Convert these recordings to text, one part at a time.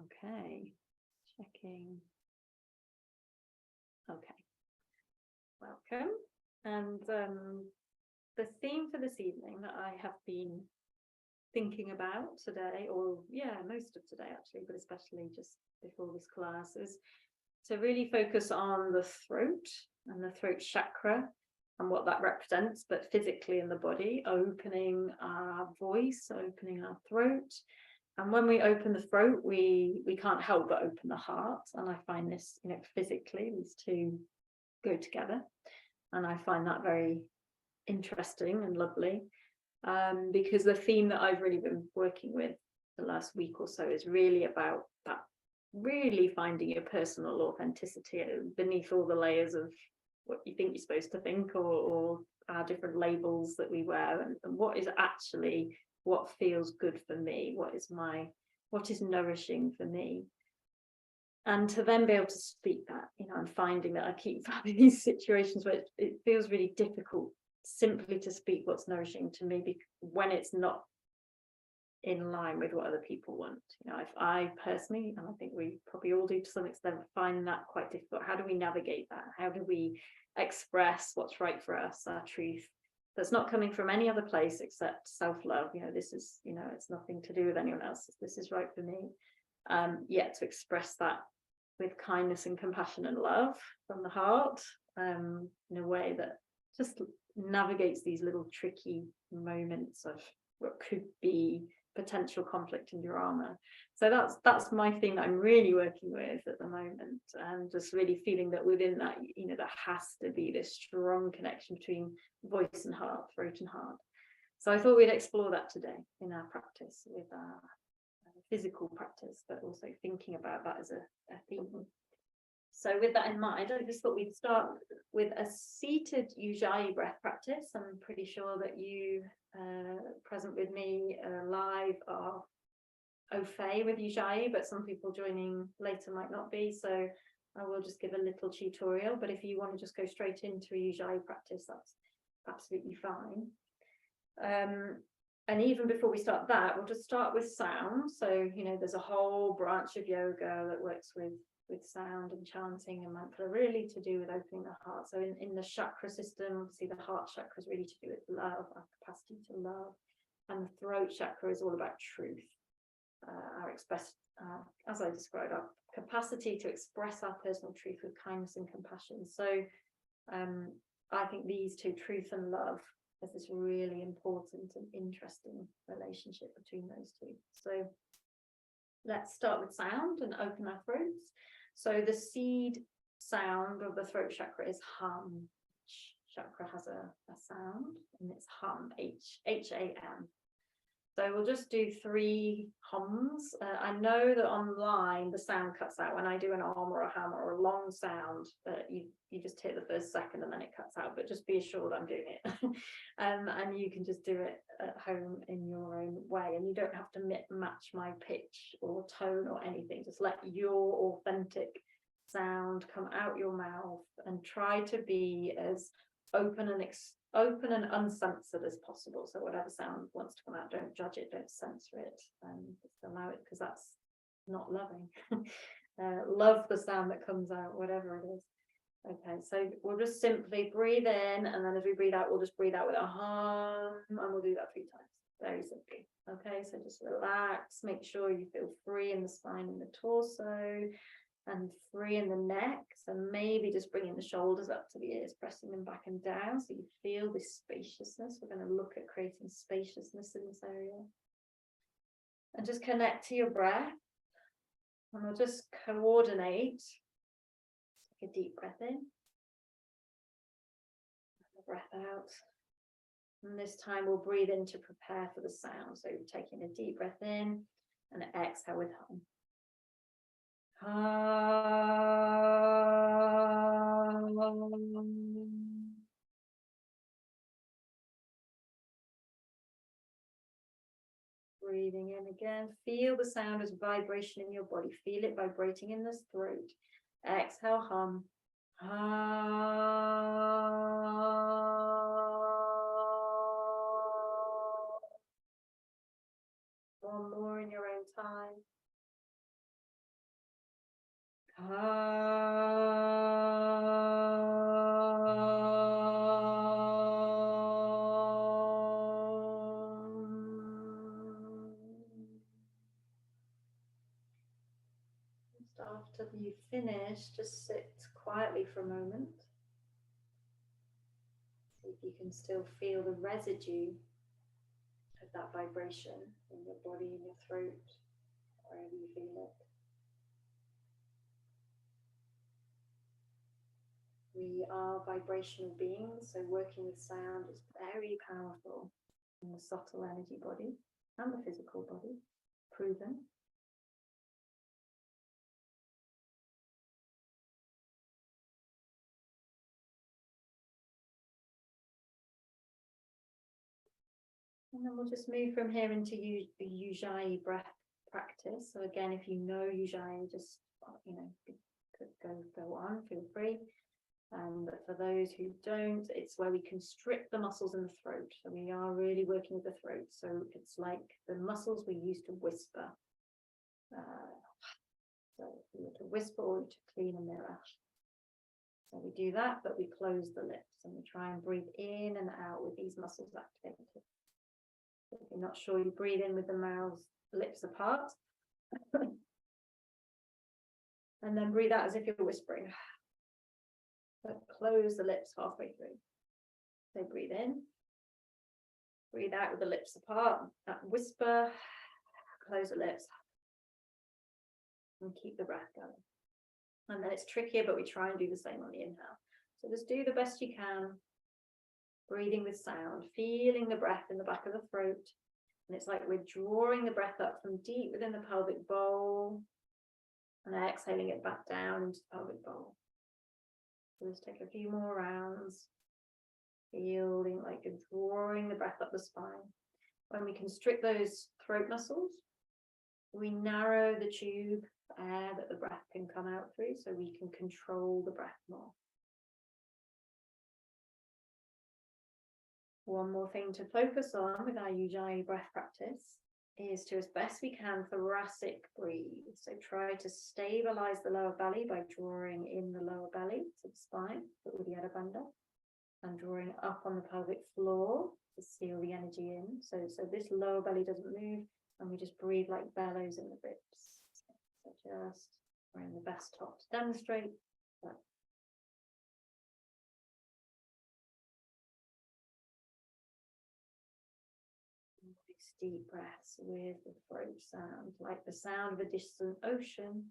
Okay, checking. Okay, welcome. And the theme for this evening that I have been thinking about today, or yeah, most of today actually, but especially just before this class, is to really focus on the throat and the throat chakra and what that represents, but physically in the body, opening our voice, opening our throat. And when we open the throat, we can't help but open the heart. And I find this, physically, these two go together. And I find that very interesting and lovely, because the theme that I've really been working with the last week or so is really about that, really finding your personal authenticity beneath all the layers of what you think you're supposed to think, or our different labels that we wear, and what is actually what feels good for me, what is nourishing for me. And to then be able to speak that, I'm finding that I keep having these situations where it feels really difficult simply to speak what's nourishing to me when it's not in line with what other people want. If I personally, and I think we probably all do to some extent, find that quite difficult. How do we navigate that? How do we express what's right for us, our truth, that's not coming from any other place except self-love? This is, it's nothing to do with anyone else. This is right for me. To express that with kindness and compassion and love from the heart, in a way that just navigates these little tricky moments of what could be potential conflict and drama. So that's my thing that I'm really working with at the moment, and just really feeling that within that, there has to be this strong connection between voice and heart, throat and heart. So I thought we'd explore that today in our practice, with our physical practice, but also thinking about that as a theme. So with that in mind, I just thought we'd start with a seated ujayi breath practice. I'm pretty sure that you present with me live are au fait with ujayi, but some people joining later might not be. So I will just give a little tutorial, but if you want to just go straight into a ujayi practice, that's absolutely fine. And even before we start that, we'll just start with sound. So, there's a whole branch of yoga that works with sound and chanting and mantra, really to do with opening the heart. So in the chakra system, obviously the heart chakra is really to do with love, our capacity to love, and the throat chakra is all about truth, as I described, our capacity to express our personal truth with kindness and compassion. So I think these two, truth and love, there's this really important and interesting relationship between those two. So let's start with sound and open our throats. So the seed sound of the throat chakra is hum. Each chakra has a sound, and it's hum, H-A-M. So we'll just do 3 hums. I know that online the sound cuts out. When I do an arm or a ham or a long sound, you just hit the first second and then it cuts out, but just be assured I'm doing it. And you can just do it at home in your own way, and you don't have to match my pitch or tone or anything. Just let your authentic sound come out your mouth, and try to be as open and uncensored as possible. So whatever sound wants to come out, don't judge it, don't censor it, just allow it, because that's not loving. Love the sound that comes out, whatever it is. Okay, so we'll just simply breathe in, and then as we breathe out, we'll just breathe out with a hum, and we'll do that 3 times, very simply. Okay, so just relax, make sure you feel free in the spine and the torso, and free in the neck. So maybe just bringing the shoulders up to the ears, pressing them back and down, so you feel this spaciousness. We're going to look at creating spaciousness in this area. And just connect to your breath. And we'll just coordinate. Take a deep breath in. And a breath out. And this time we'll breathe in to prepare for the sound. So taking a deep breath in and exhale with hum. Breathing in again. Feel the sound as vibration in your body. Feel it vibrating in the throat. Exhale, hum. One more in your own time. Just after you finish, just sit quietly for a moment. See if you can still feel the residue of that vibration in your body, in your throat, wherever you feel it. We are vibrational beings, so working with sound is very powerful in the subtle energy body and the physical body, proven. And then we'll just move from here into the ujayi breath practice. So again, if you know ujayi, just go on, feel free. But for those who don't, it's where we constrict the muscles in the throat. So we are really working with the throat. So it's like the muscles we use to whisper. So if we were to whisper or to clean a mirror. So we do that, but we close the lips and we try and breathe in and out with these muscles activated. If you're not sure, you breathe in with the mouth, lips apart. And then breathe out as if you're whispering. But close the lips halfway through. So breathe in. Breathe out with the lips apart. That whisper. Close the lips. And keep the breath going. And then it's trickier, but we try and do the same on the inhale. So just do the best you can. Breathing with sound, feeling the breath in the back of the throat. And it's like we're drawing the breath up from deep within the pelvic bowl and exhaling it back down into the pelvic bowl. So let's take a few more rounds, feeling like you're drawing the breath up the spine. When we constrict those throat muscles, we narrow the tube of air that the breath can come out through so we can control the breath more. One more thing to focus on with our ujayi breath practice is to, as best we can, thoracic breathe. So try to stabilize the lower belly by drawing in the lower belly to the spine, but with the Uddiyana Bandha, and drawing up on the pelvic floor to seal the energy in. So this lower belly doesn't move, and we just breathe like bellows in the ribs. So just wearing the best top to demonstrate. But deep breaths with the throat sound, like the sound of a distant ocean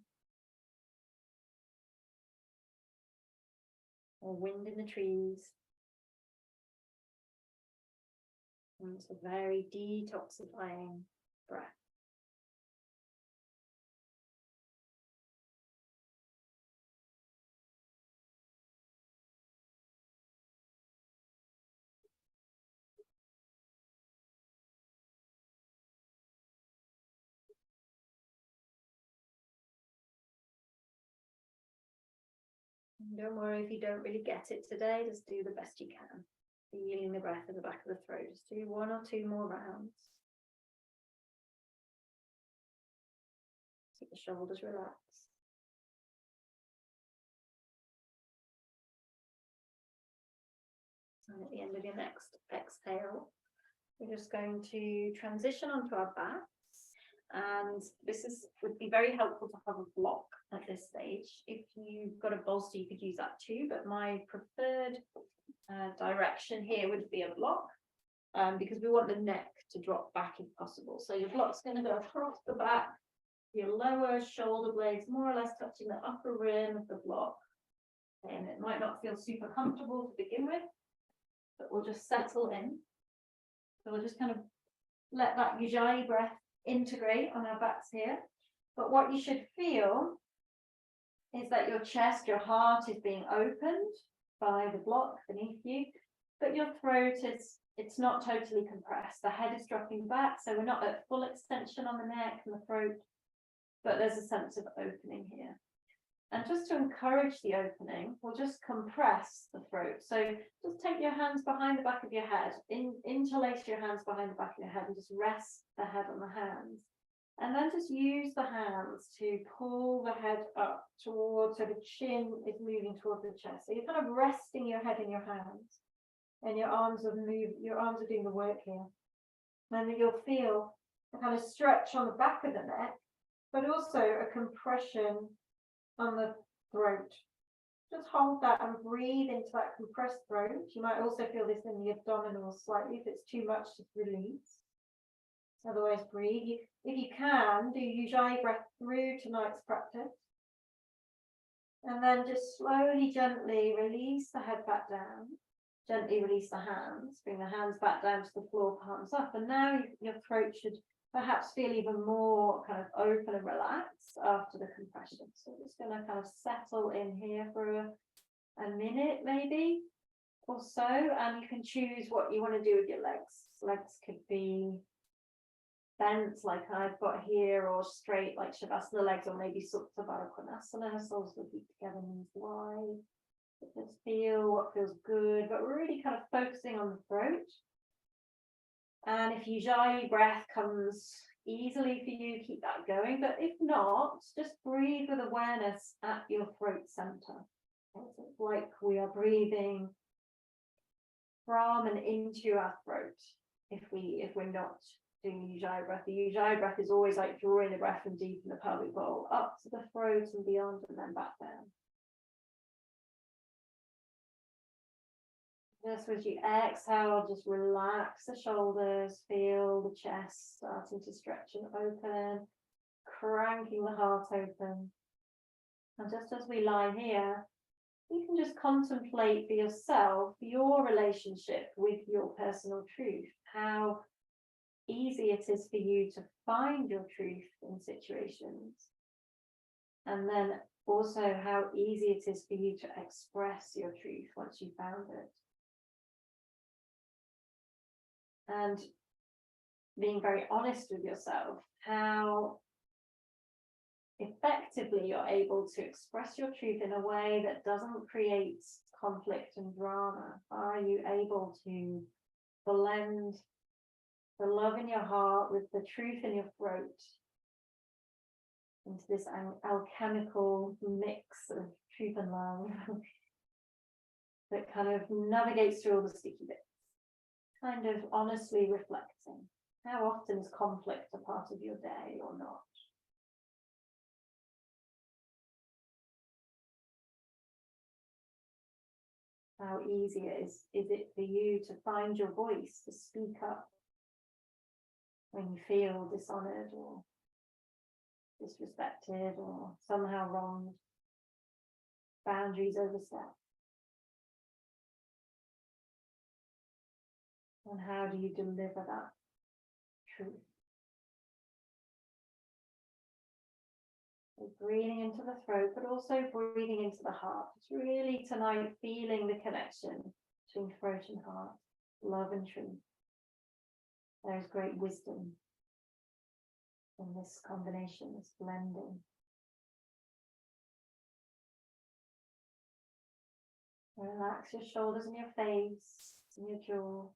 or wind in the trees. And it's a very detoxifying breath. Don't worry if you don't really get it today, just do the best you can. Feeling the breath in the back of the throat. Just do 1 or 2 more rounds. Keep the shoulders relaxed. And at the end of your next exhale, we're just going to transition onto our backs. And this would be very helpful to have a block at this stage. If you've got a bolster, you could use that too, but my preferred direction here would be a block, because we want the neck to drop back if possible. So your block's going to go across the back, your lower shoulder blades more or less touching the upper rim of the block. And it might not feel super comfortable to begin with, but we'll just settle in. So we'll just kind of let that ujayi breath integrate on our backs here. But what you should feel is that your chest, your heart is being opened by the block beneath you, but your throat it's not totally compressed. The head is dropping back, so we're not at full extension on the neck and the throat, but there's a sense of opening here. And just to encourage the opening, we'll just compress the throat. So just take your hands behind the back of your head, interlace your hands behind the back of your head and just rest the head on the hands. And then just use the hands to pull the head up towards, so the chin is moving towards the chest. So you're kind of resting your head in your hands, and your arms are doing the work here. And then you'll feel a kind of stretch on the back of the neck, but also a compression on the throat. Just hold that and breathe into that compressed throat. You might also feel this in the abdominals slightly. If it's too much, just release. Otherwise, breathe. If you can, do ujayi breath through tonight's practice. And then just slowly, gently release the head back down. Gently release the hands. Bring the hands back down to the floor, palms up. And now your throat should perhaps feel even more kind of open and relaxed after the compression. So just going to kind of settle in here for a minute maybe or so. And you can choose what you want to do with your legs. Legs could be bent like I've got here, or straight like Shavasana legs, or maybe Supta Baddha Konasana, soles of the feet together, knees wide. Just feel what feels good, but we're really kind of focusing on the throat. And if ujayi breath comes easily for you, keep that going. But if not, just breathe with awareness at your throat center. Okay, so it's like we are breathing from and into our throat. If we're not doing the ujayi breath, the ujayi breath is always like drawing the breath from deep in the pelvic bowl up to the throat and beyond, and then back down. Just as you exhale, just relax the shoulders, feel the chest starting to stretch and open, cranking the heart open. And just as we lie here, you can just contemplate for yourself your relationship with your personal truth, how easy it is for you to find your truth in situations. And then also how easy it is for you to express your truth once you found it. And being very honest with yourself, how effectively you're able to express your truth in a way that doesn't create conflict and drama. Are you able to blend the love in your heart with the truth in your throat into this alchemical mix of truth and love that kind of navigates through all the sticky bits? Kind of honestly reflecting. How often is conflict a part of your day or not? How easy is it for you to find your voice, to speak up when you feel dishonored or disrespected or somehow wronged, boundaries overstepped? And how do you deliver that truth? So breathing into the throat, but also breathing into the heart. It's really tonight feeling the connection between throat and heart, love and truth. There is great wisdom in this combination, this blending. Relax your shoulders and your face and your jaw.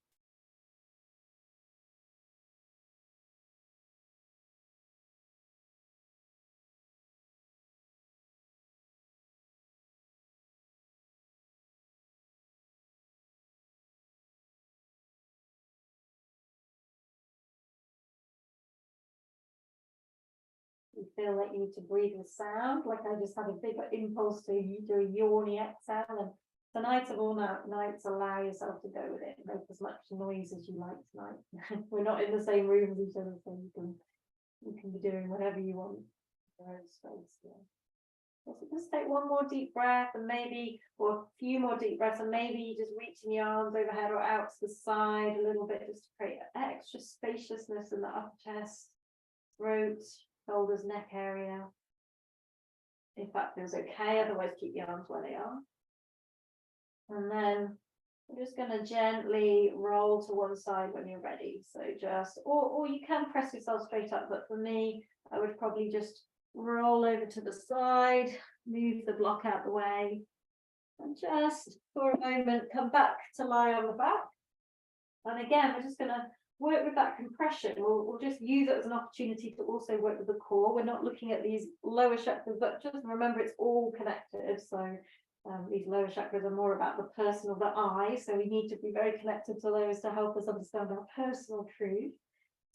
You feel like you need to breathe with sound, like I just had a big impulse to do a yawny exhale. And tonight of all nights, allow yourself to go with it. Make as much noise as you like tonight. We're not in the same room as each other, so you can be doing whatever you want in your own space. Yeah. So just take one more deep breath, and maybe, or a few more deep breaths, and maybe just reaching your arms overhead or out to the side a little bit, just to create extra spaciousness in the upper chest, throat, shoulders, neck area, if that feels okay. Otherwise, keep your arms where they are. And then I'm just going to gently roll to one side when you're ready. So just, or you can press yourself straight up, but for me, I would probably just roll over to the side, move the block out the way, and just for a moment come back to lie on the back. And again, we're just going to work with that compression, we'll just use it as an opportunity to also work with the core. We're not looking at these lower chakras, but just remember it's all connected. So these lower chakras are more about the personal, the I. So we need to be very connected to those to help us understand our personal truth.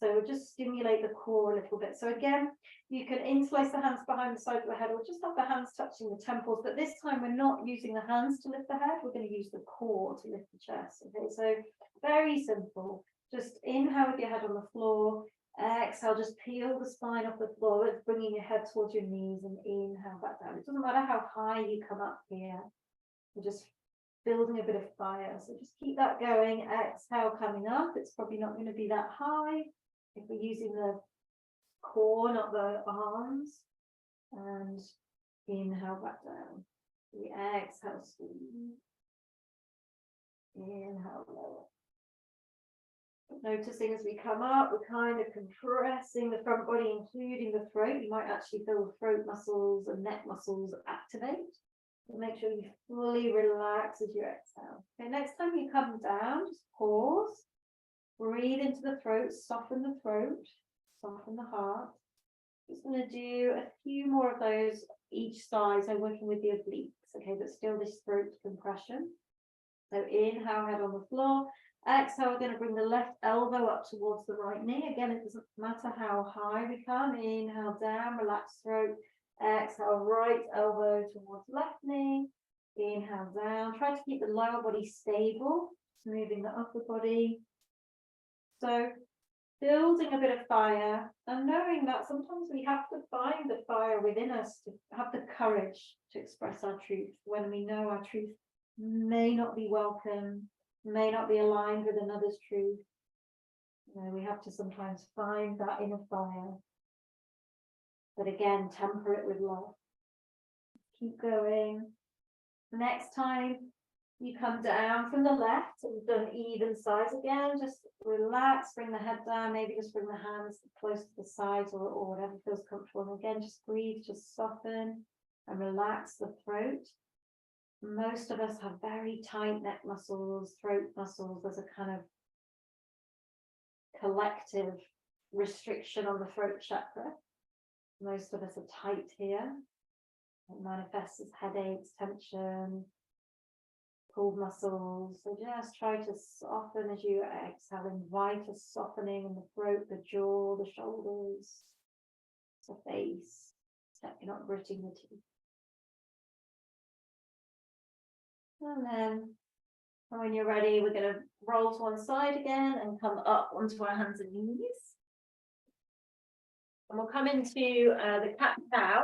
So we'll just stimulate the core a little bit. So again, you can interlace the hands behind the side of the head or just have the hands touching the temples. But this time we're not using the hands to lift the head. We're going to use the core to lift the chest. Okay, so very simple. Just inhale with your head on the floor. Exhale, just peel the spine off the floor. It's bringing your head towards your knees and inhale back down. It doesn't matter how high you come up here. We're just building a bit of fire. So just keep that going. Exhale coming up. It's probably not going to be that high if we're using the core, not the arms. And inhale back down. We exhale, squeeze. Inhale, lower. Noticing as we come up, we're kind of compressing the front body, including the throat. You might actually feel the throat muscles and neck muscles activate. So make sure you fully relax as you exhale. Okay, next time you come down, just pause. Breathe into the throat, soften the heart. Just going to do a few more of those each side, so working with the obliques, okay, but still this throat compression. So inhale, head on the floor. Exhale, we're going to bring the left elbow up towards the right knee. Again, it doesn't matter how high we come. Inhale down, relax throat. Exhale, right elbow towards left knee. Inhale down. Try to keep the lower body stable, moving the upper body. So building a bit of fire and knowing that sometimes we have to find the fire within us to have the courage to express our truth when we know our truth may not be welcome, may not be aligned with another's truth. You know, we have to sometimes find that inner fire, but again, temper it with love. Keep going. Next time you come down from the left, and we've done even sides again, just relax, bring the head down, maybe just bring the hands close to the sides or whatever feels comfortable. And again, just breathe, just soften and relax the throat. Most of us have very tight neck muscles, throat muscles. There's a kind of collective restriction on the throat chakra. Most of us are tight here. It manifests as headaches, tension, pulled muscles. So just try to soften as you exhale. Invite a softening in the throat, the jaw, the shoulders, the face. Except you're not gritting the teeth. And then when you're ready, we're going to roll to one side again and come up onto our hands and knees. And we'll come into the cat-cow.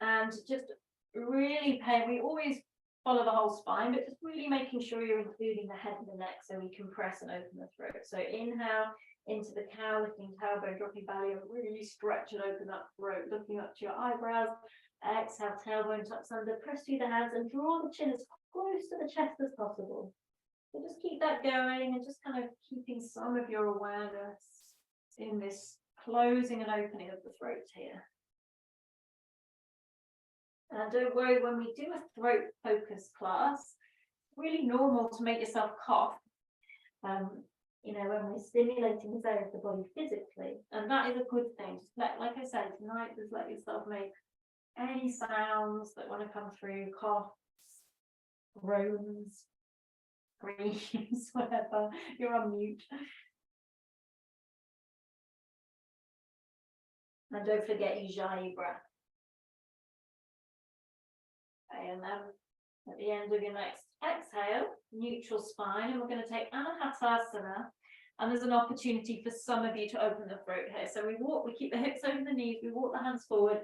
And just really pay, we always follow the whole spine, but just really making sure you're including the head and the neck so we compress and open the throat. So inhale into the cow, lifting tailbone, dropping belly, and really stretch and open that throat, looking up to your eyebrows. Exhale, tailbone tucks under, press through the hands and draw the chin as close to the chest as possible. So just keep that going and just kind of keeping some of your awareness in this closing and opening of the throat here. And don't worry, when we do a throat focus class, it's really normal to make yourself cough. You know, when we're stimulating this area of the body physically, and that is a good thing. Just like I said tonight, just let yourself make any sounds that want to come through, coughs, groans, screams, whatever. You're on mute. And don't forget ujayi breath. Okay, and then at the end of your next exhale, neutral spine, and we're going to take Anahatasana. And there's an opportunity for some of you to open the throat here. So we keep the hips over the knees, we walk the hands forward.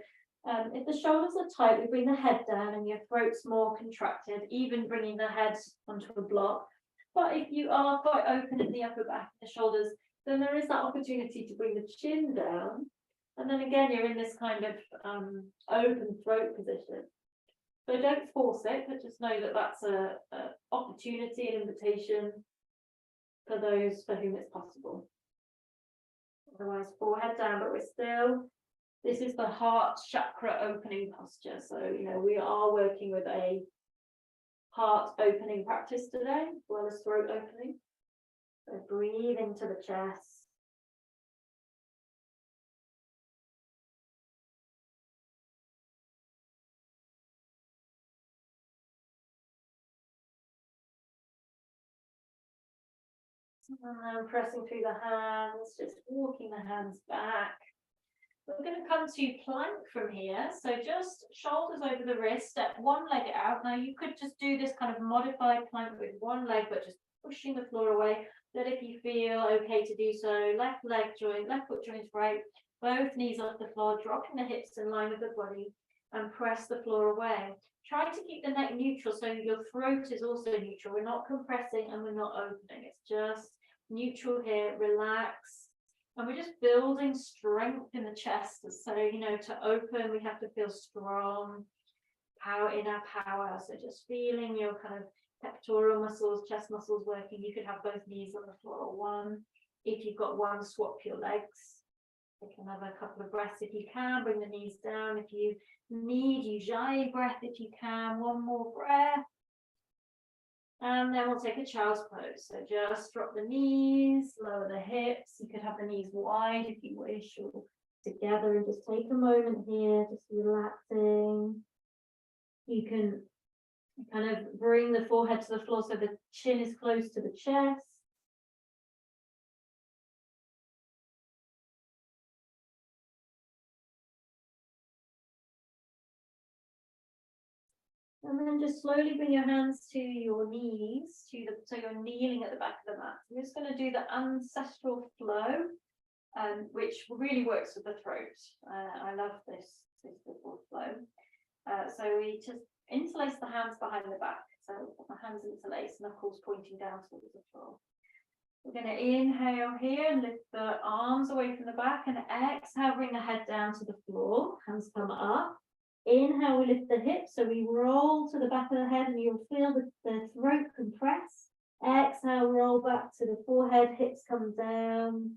If the shoulders are tight, we bring the head down and your throat's more contracted, even bringing the head onto a block. But if you are quite open in the upper back, the shoulders, then there is that opportunity to bring the chin down. And then again, you're in this kind of open throat position. So don't force it, but just know that that's an opportunity, an invitation for those for whom it's possible. Otherwise, forehead down, but this is the heart chakra opening posture. So, you know, we are working with a heart opening practice today, as well as throat opening. So breathe into the chest. And pressing through the hands, just walking the hands back. We're going to come to plank from here. So just shoulders over the wrist, step one leg out. Now you could just do this kind of modified plank with one leg, but just pushing the floor away. That if you feel okay to do so, left leg joint, left foot joint right, both knees off the floor, dropping the hips in line with the body, and press the floor away. Try to keep the neck neutral so your throat is also neutral. We're not compressing and we're not opening. It's just neutral here, relax. And we're just building strength in the chest. So, you know, to open, we have to feel strong, power in our power. So just feeling your kind of pectoral muscles, chest muscles working. You could have both knees on the floor or one. If you've got one, swap your legs. Take another couple of breaths if you can. Bring the knees down. If you need, ujayi breath if you can. One more breath. And then we'll take a child's pose. So just drop the knees, lower the hips. You could have the knees wide if you wish, or together, and just take a moment here, just relaxing. You can kind of bring the forehead to the floor so the chin is close to the chest. And then just slowly bring your hands to your knees, so you're kneeling at the back of the mat. I'm just going to do the ancestral flow, which really works with the throat. I love this little flow. So we just interlace the hands behind the back. So the hands interlace, knuckles pointing down towards the floor. We're going to inhale here and lift the arms away from the back, and exhale, bring the head down to the floor. Hands come up. Inhale, we lift the hips, so we roll to the back of the head, and you'll feel the throat compress. Exhale, roll back to the forehead, hips come down.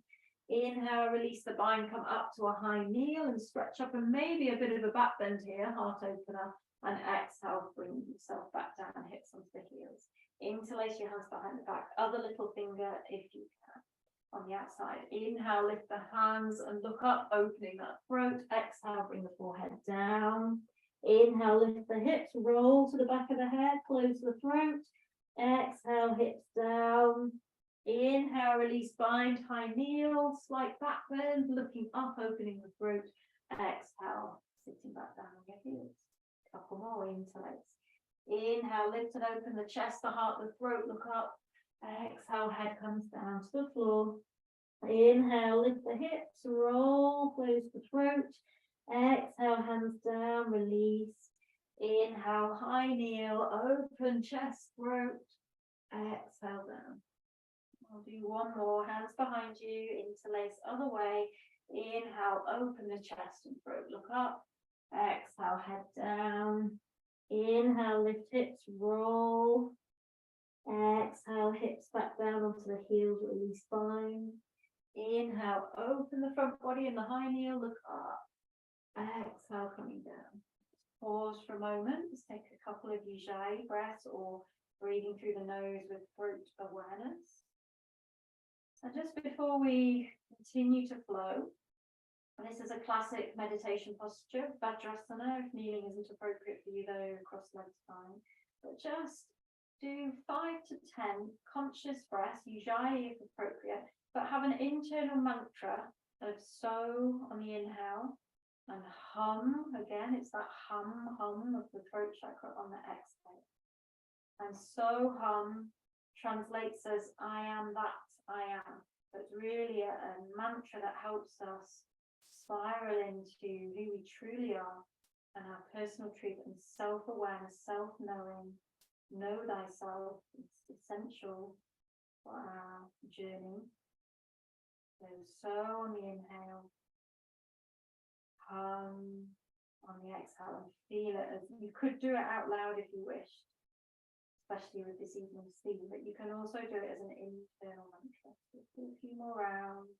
Inhale, release the bind, come up to a high kneel and stretch up, and maybe a bit of a back bend here, heart opener. And exhale, bring yourself back down, hips onto the heels. Interlace your hands behind the back, other little finger if you can. On the outside, inhale, lift the hands and look up, opening that throat. Exhale, bring the forehead down. Inhale, lift the hips, roll to the back of the head, close the throat. Exhale, hips down. Inhale, release bind, high kneel, slight back bend, looking up, opening the throat. Exhale, sitting back down on your heels. Couple more, interlace. Inhale, lift and open the chest, the heart, the throat, look up. Exhale, head comes down to the floor. Inhale, lift the hips, roll, close the throat. Exhale, hands down, release. Inhale, high kneel, open chest, throat. Exhale down. I'll do one more, hands behind you, interlace other way. Inhale, open the chest and throat, look up. Exhale, head down. Inhale, lift hips, roll. Exhale, hips back down onto the heels, release spine. Inhale, open the front body in the high kneel, look up. Exhale, coming down. Pause for a moment, just take a couple of ujayi breaths or breathing through the nose with throat awareness. And just before we continue to flow, this is a classic meditation posture, Vajrasana. If kneeling isn't appropriate for you, though, cross-legged fine. But just do 5 to 10 conscious breaths, ujayi if appropriate, but have an internal mantra of so on the inhale and hum. Again, it's that hum of the throat chakra on the exhale. And so hum translates as I am that I am. So it's really a mantra that helps us spiral into who we truly are and our personal truth and self-awareness, self-knowing. Know thyself. It's essential for our journey. So on the inhale, hum on the exhale, and feel it. As you could do it out loud if you wished, especially with this evening's theme, but you can also do it as an internal mantra. So do a few more rounds.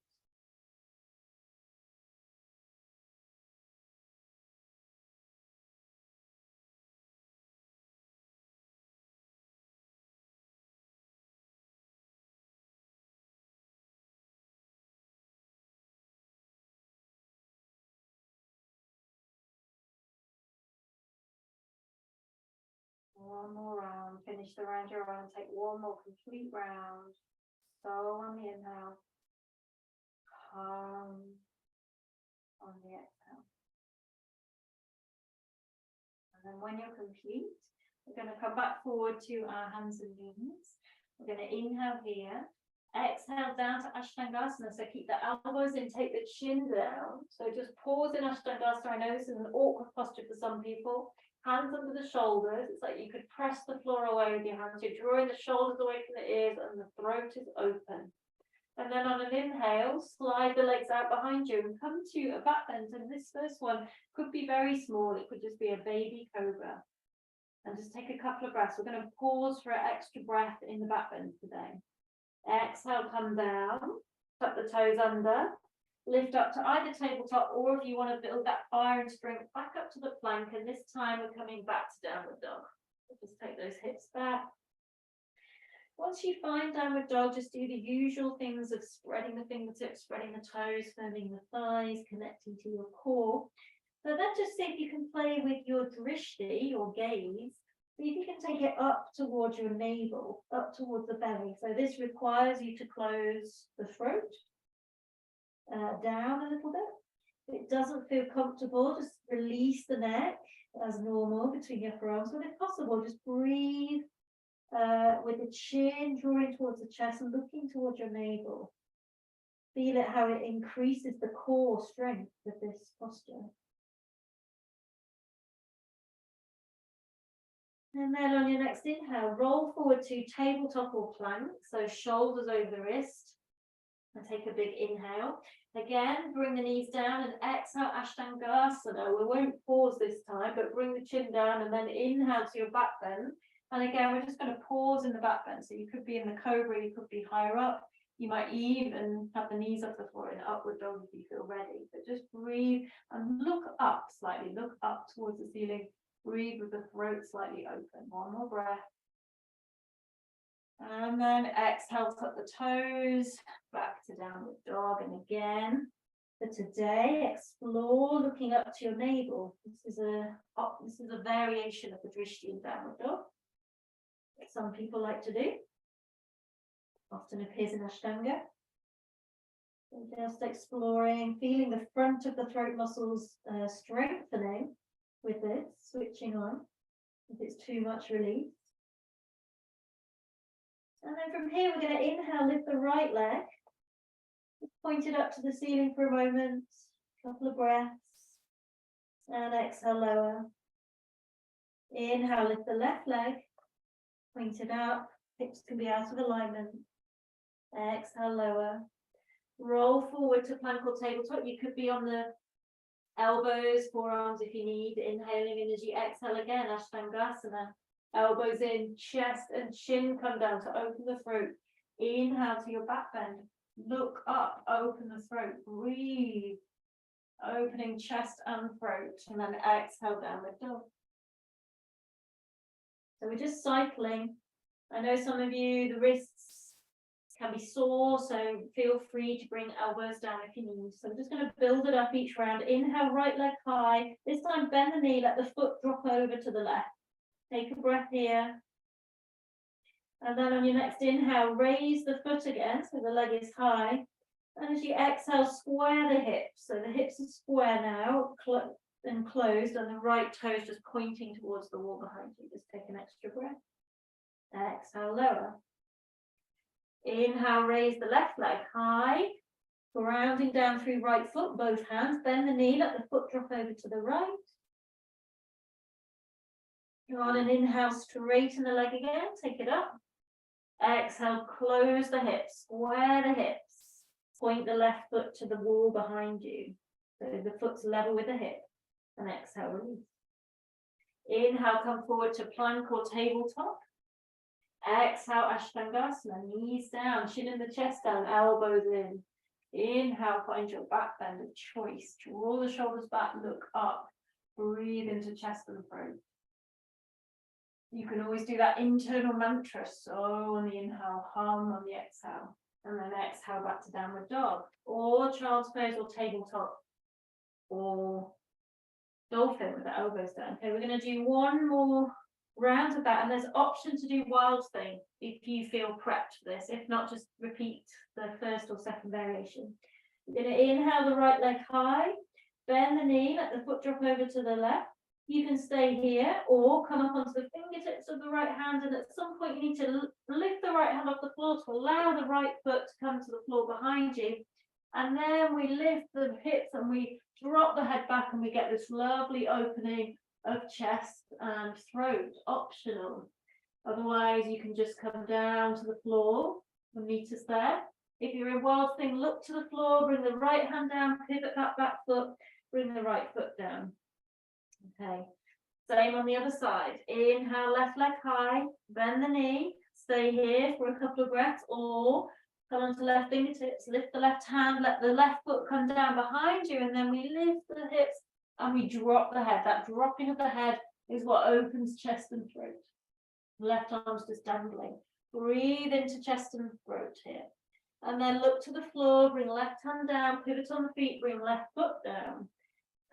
One more round. Finish the round you're on. Take one more complete round. So on the inhale. Hum on the exhale. And then when you're complete, we're going to come back forward to our hands and knees. We're going to inhale here. Exhale down to Ashtangasana. So keep the elbows in, take the chin down. So just pause in Ashtangasana. I know this is an awkward posture for some people. Hands under the shoulders. It's like you could press the floor away with your hands. You're drawing the shoulders away from the ears and the throat is open. And then on an inhale, slide the legs out behind you and come to a back bend. And this first one could be very small. It could just be a baby cobra. And just take a couple of breaths. We're going to pause for an extra breath in the back bend today. Exhale, come down, tuck the toes under, lift up to either tabletop, or if you want to build that fire and strength, back up to the plank. And this time we're coming back to downward dog. Just take those hips back. Once you find downward dog, just do the usual things of spreading the fingertips, spreading the toes, firming the thighs, connecting to your core. So then just see if you can play with your drishti, your gaze. See if you can take it up towards your navel, up towards the belly. So this requires you to close the throat down a little bit. If it doesn't feel comfortable, just release the neck as normal between your forearms. But if possible, just breathe with the chin drawing towards the chest and looking towards your navel. Feel it, how it increases the core strength with this posture. And then on your next inhale, roll forward to tabletop or plank. So shoulders over the wrist. And take a big inhale. Again, bring the knees down and exhale, Ashtangasana. We won't pause this time, but bring the chin down and then inhale to your back bend. And again, we're just going to pause in the back bend. So you could be in the cobra, you could be higher up. You might even have the knees off the floor in upward dog if you feel ready. But just breathe and look up slightly. Look up towards the ceiling. Breathe with the throat slightly open. One more breath. And then exhale, tuck the toes, back to downward dog. And again, for today, explore looking up to your navel. This is a variation of the drishti in downward dog that some people like to do. Often appears in Ashtanga. So just exploring, feeling the front of the throat muscles strengthening with this, switching on if it's too much release. And then from here, we're going to inhale, lift the right leg, point it up to the ceiling for a moment, couple of breaths, and exhale, lower. Inhale, lift the left leg, point it up, hips can be out of alignment. Exhale, lower. Roll forward to plank or tabletop. You could be on the elbows, forearms if you need. Inhaling in as you exhale again, Ashtangasana. Elbows in, chest and chin come down to open the throat. Inhale to your back bend. Look up, open the throat. Breathe. Opening chest and throat. And then exhale, downward dog. So we're just cycling. I know some of you, the wrists can be sore, so feel free to bring elbows down if you need. So I'm just going to build it up each round. Inhale, right leg high. This time bend the knee, let the foot drop over to the left. Take a breath here. And then on your next inhale, raise the foot again, so the leg is high. And as you exhale, square the hips. So the hips are square now, and closed, and the right toe is just pointing towards the wall behind you. Just take an extra breath. Exhale, lower. Inhale, raise the left leg high. Grounding down through right foot, both hands. Bend the knee, let the foot drop over to the right. On an inhale, straighten the leg again, take it up. Exhale, close the hips, square the hips. Point the left foot to the wall behind you. So the foot's level with the hip. And exhale, release. Inhale, come forward to plank or tabletop. Exhale, Ashtangasana, knees down, chin in the chest down, elbows in. Inhale, find your back bend of choice. Draw the shoulders back, look up. Breathe into chest and throat. You can always do that internal mantra. So on the inhale, hum on the exhale. And then exhale back to downward dog. Or child's pose or tabletop. Or dolphin with the elbows down. Okay, we're going to do one more round of that, and there's option to do wild thing if you feel prepped for this. If not, just repeat the first or second variation. You're going to inhale the right leg high, bend the knee, let the foot drop over to the left. You can stay here or come up onto the fingertips of the right hand, and at some point you need to lift the right hand off the floor to allow the right foot to come to the floor behind you. And then we lift the hips and we drop the head back, and we get this lovely opening of chest and throat, optional. Otherwise, you can just come down to the floor and meet us there. If you're in wild thing, look to the floor, bring the right hand down, pivot that back foot, bring the right foot down. Okay, same on the other side. Inhale, left leg high, bend the knee, stay here for a couple of breaths, or come onto left fingertips, lift the left hand, let the left foot come down behind you, and then we lift the hips and we drop the head. That dropping of the head is what opens chest and throat. Left arm's just dangling. Breathe into chest and throat here. And then look to the floor, bring left hand down, pivot on the feet, bring left foot down.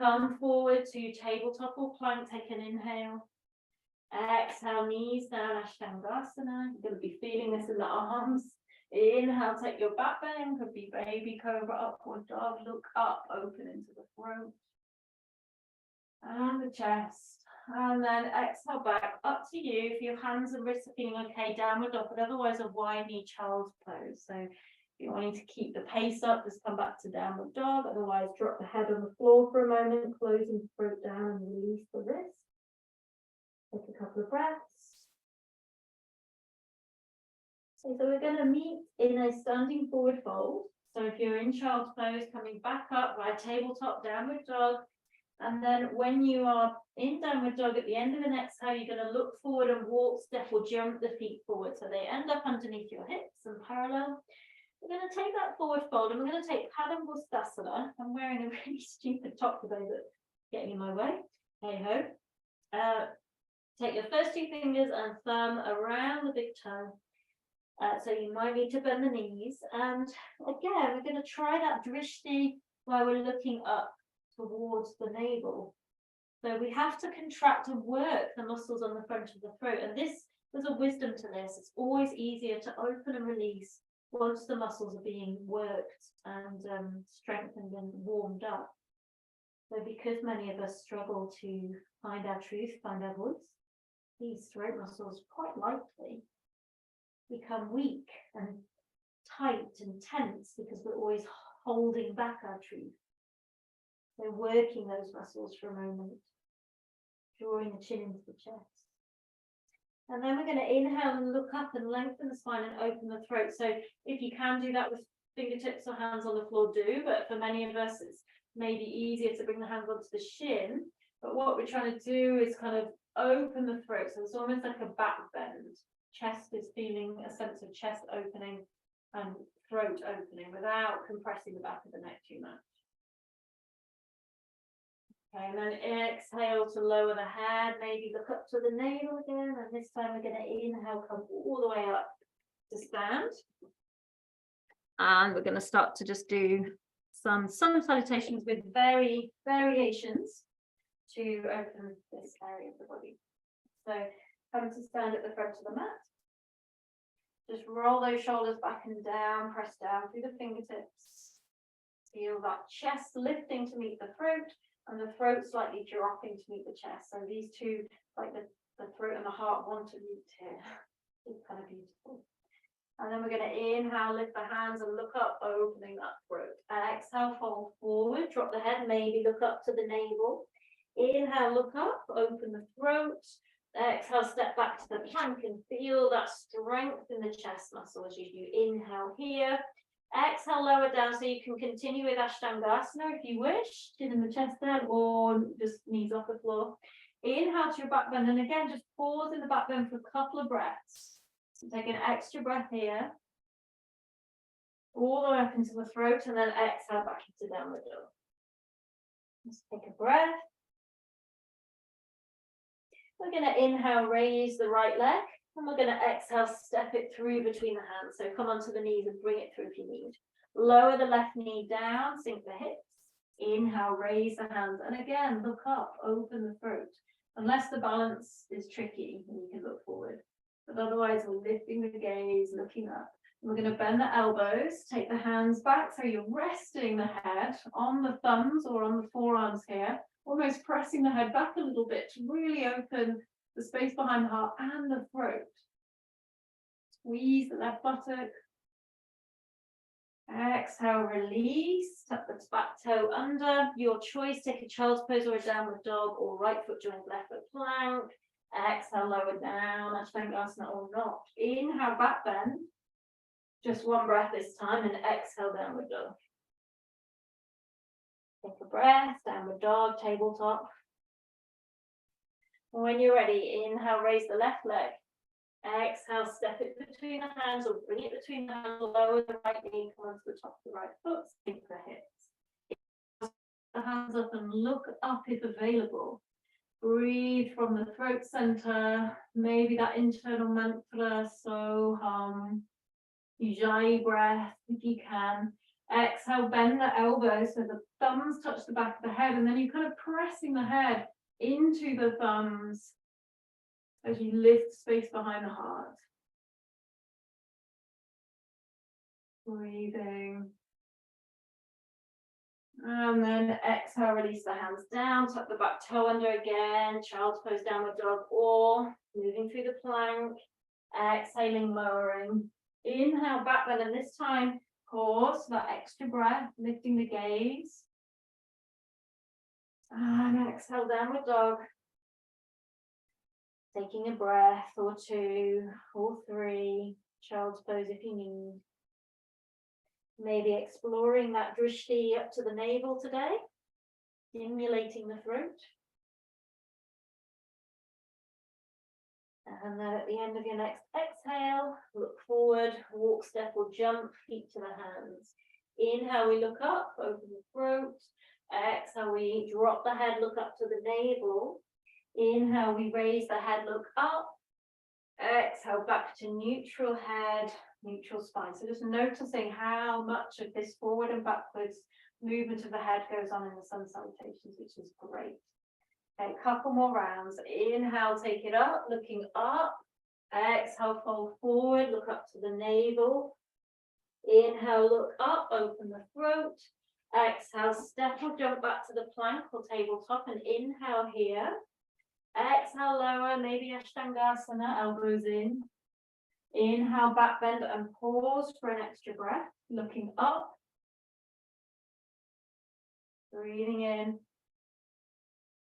Come forward to tabletop or plank, take an inhale. Exhale, knees down, Ashtangasana. You're going to be feeling this in the arms. Inhale, take your back bend, could be baby cobra, upward dog, look up, open into the throat. And the chest. And then exhale back, up to you. If your hands and wrists are feeling okay, downward dog, but otherwise a wide knee child's pose. So if you're wanting to keep the pace up, just come back to downward dog. Otherwise, drop the head on the floor for a moment, closing the throat down and release the wrist. Take a couple of breaths. So we're going to meet in a standing forward fold. So if you're in child's pose, coming back up by tabletop, downward dog. And then when you are in downward dog, at the end of an exhale, you're going to look forward and walk, step, or jump the feet forward. So they end up underneath your hips and parallel. We're going to take that forward fold, and we're going to take Padangusthasana. I'm wearing a really stupid top today that's getting in my way. Hey ho. Take your first two fingers and thumb around the big toe. So you might need to bend the knees. And again, we're going to try that drishti while we're looking up towards the navel. So we have to contract and work the muscles on the front of the throat. And there's a wisdom to this. It's always easier to open and release once the muscles are being worked and strengthened and warmed up. So because many of us struggle to find our truth, find our voice, these throat muscles quite likely become weak and tight and tense because we're always holding back our truth. So working those muscles for a moment, drawing the chin into the chest. And then we're going to inhale and look up and lengthen the spine and open the throat. So if you can do that with fingertips or hands on the floor, do. But for many of us, it's maybe easier to bring the hands onto the shin. But what we're trying to do is kind of open the throat. So it's almost like a back bend. Chest is feeling a sense of chest opening and throat opening without compressing the back of the neck too much. Okay, and then exhale to lower the head, maybe look up to the navel again, and this time we're going to inhale, come all the way up to stand. And we're going to start to just do some salutations with variations to open this area of the body. So come to stand at the front of the mat. Just roll those shoulders back and down, press down through the fingertips. Feel that chest lifting to meet the throat, and the throat slightly dropping to meet the chest. So these two, like the throat and the heart, want to meet here. It's kind of beautiful. And then we're going to inhale, lift the hands and look up, opening that throat. Exhale, fold forward, drop the head, maybe look up to the navel. Inhale, look up, open the throat. Exhale, step back to the plank and feel that strength in the chest muscle as you inhale here. Exhale, lower down, so you can continue with Ashtangasana if you wish, chin in the chest down, or just knees off the floor. Inhale to your back bend, and again, just pause in the back bend for a couple of breaths. So take an extra breath here, all the way up into the throat, and then exhale back into downward dog. Just take a breath. We're going to inhale, raise the right leg, and we're going to exhale, step it through between the hands. So come onto the knees and bring it through if you need. Lower the left knee down, sink the hips. Inhale, raise the hands, and again, look up, open the throat. Unless the balance is tricky, then you can look forward. But otherwise, we're lifting the gaze, looking up. We're going to bend the elbows, take the hands back, so you're resting the head on the thumbs or on the forearms here, almost pressing the head back a little bit to really open the space behind the heart and the throat. Squeeze the left buttock. Exhale, release, tuck the back toe under. Your choice, take a child's pose or a downward dog, or right foot joins left foot plank. Exhale, lower down, Ashtangasana or not. Inhale, back bend. Just one breath this time, and exhale, downward dog. Take a breath, downward dog, tabletop. When you're ready, inhale, raise the left leg. Exhale, step it between the hands or bring it between the hands, lower the right knee, come onto the top of the right foot, sink the hips. The hands up and look up if available. Breathe from the throat center, maybe that internal mantra, so ujayi breath if you can. Exhale, bend the elbows so the thumbs touch the back of the head, and then you're kind of pressing the head into the thumbs as you lift space behind the heart. Breathing. And then exhale, release the hands down, tuck the back toe under again, child's pose, downward dog, or moving through the plank, exhaling, lowering. Inhale, back bend, and this time pause for that extra breath, lifting the gaze. And exhale, downward dog. Taking a breath or two or three, child's pose if you need. Maybe exploring that drishti up to the navel today, stimulating the throat. And then at the end of your next exhale, look forward, walk, step or jump, feet to the hands. Inhale, we look up, open the throat. Exhale, we drop the head, look up to the navel. Inhale, we raise the head, look up. Exhale, back to neutral head, neutral spine. So just noticing how much of this forward and backwards movement of the head goes on in the sun salutations, which is great. Okay, a couple more rounds. Inhale, take it up, looking up. Exhale, fold forward, look up to the navel. Inhale, look up, open the throat. Exhale, step or jump back to the plank or tabletop, and inhale here. Exhale, lower, maybe Ashtangasana, elbows in. Inhale, back bend and pause for an extra breath, looking up. Breathing in.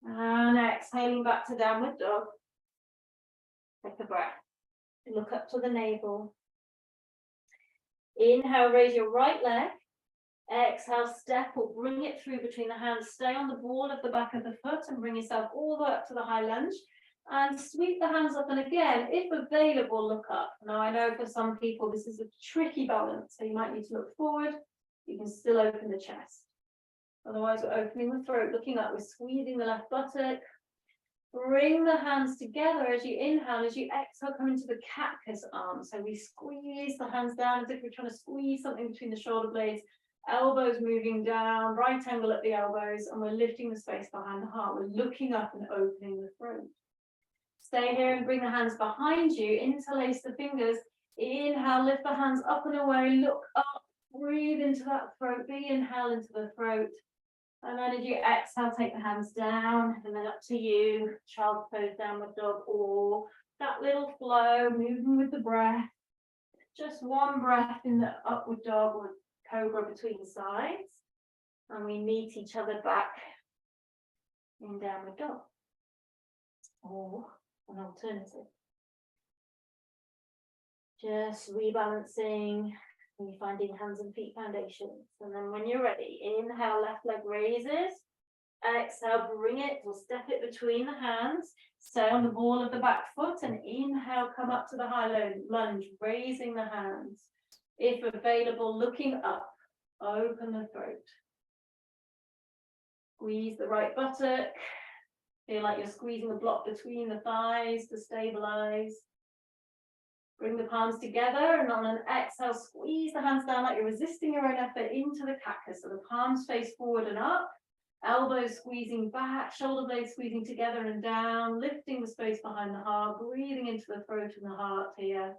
And exhaling back to downward dog. Take a breath. Look up to the navel. Inhale, raise your right leg. Exhale, step or bring it through between the hands. Stay on the ball of the back of the foot and bring yourself all the way up to the high lunge. And sweep the hands up, and again, if available, look up. Now, I know for some people this is a tricky balance, so you might need to look forward. You can still open the chest. Otherwise, we're opening the throat, looking up. We're squeezing the left buttock. Bring the hands together as you inhale. As you exhale, come into the cactus arm. So we squeeze the hands down as if we're trying to squeeze something between the shoulder blades. Elbows moving down, right angle at the elbows, and we're lifting the space behind the heart. We're looking up and opening the throat. Stay here and bring the hands behind you. Interlace the fingers. Inhale, lift the hands up and away. Look up. Breathe into that throat. Big inhale into the throat. And then as you exhale, take the hands down. And then up to you. Child pose, downward dog, or that little flow, moving with the breath. Just one breath in the upward dog or cobra between sides. And we meet each other back in downward dog. Or an alternative. Just rebalancing, and you're finding hands and feet foundations. And then when you're ready, inhale, left leg raises. Exhale, bring it or step it between the hands. Stay on the ball of the back foot, and inhale, come up to the high lunge, raising the hands. If available, looking up, open the throat. Squeeze the right buttock. Feel like you're squeezing the block between the thighs to stabilize. Bring the palms together, and on an exhale, squeeze the hands down like you're resisting your own effort into the cactus. So the palms face forward and up. Elbows squeezing back, shoulder blades squeezing together and down, lifting the space behind the heart, breathing into the throat and the heart here.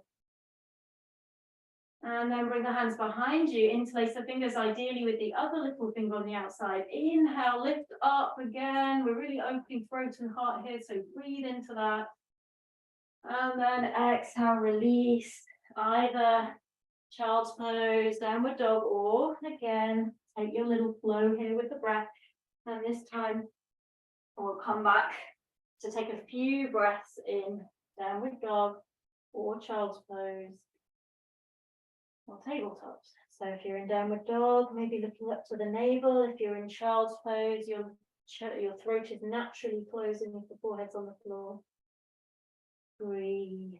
And then bring the hands behind you, interlace the fingers ideally with the other little finger on the outside. Inhale, lift up again. We're really opening throat and heart here, so breathe into that. And then exhale, release. Either child's pose, downward dog, or again, take your little flow here with the breath. And this time, we'll come back to take a few breaths in downward dog or child's pose. Or tabletops. So if you're in downward dog, maybe looking up to the navel. If you're in child's pose, your throat is naturally closing if the forehead's on the floor. Breathe.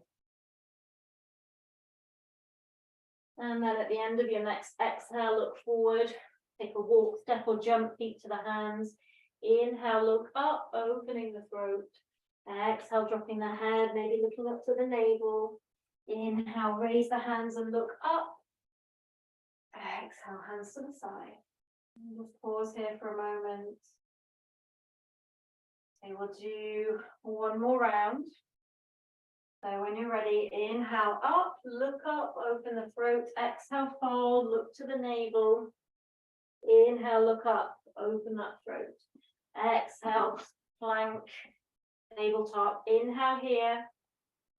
And then at the end of your next exhale, look forward. Take a walk, step or jump, feet to the hands. Inhale, look up, opening the throat. Exhale, dropping the head, maybe looking up to the navel. Inhale, raise the hands and look up. Exhale, hands to the side. Just pause here for a moment. Okay, we'll do one more round. So when you're ready, inhale up, look up, open the throat. Exhale, fold, look to the navel. Inhale, look up, open that throat. Exhale, plank, tabletop. Inhale here.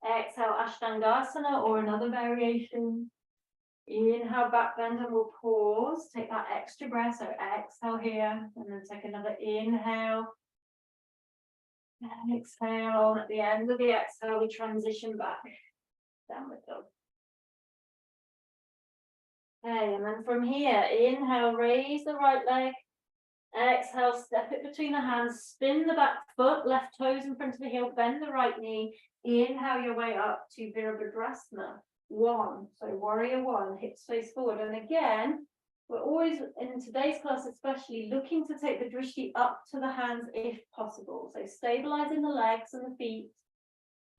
Exhale, Ashtangasana or another variation. Inhale, back bend, and we'll pause. Take that extra breath. So exhale here, and then take another inhale. Exhale. At the end of the exhale, we transition back. Downward dog. Okay, and then from here, inhale, raise the right leg. Exhale, step it between the hands. Spin the back foot, left toes in front of the heel. Bend the right knee. Inhale your way up to Virabhadrasana. 1. So warrior 1, hips face forward. And again, we're always, in today's class especially, looking to take the drishti up to the hands if possible. So stabilizing the legs and the feet.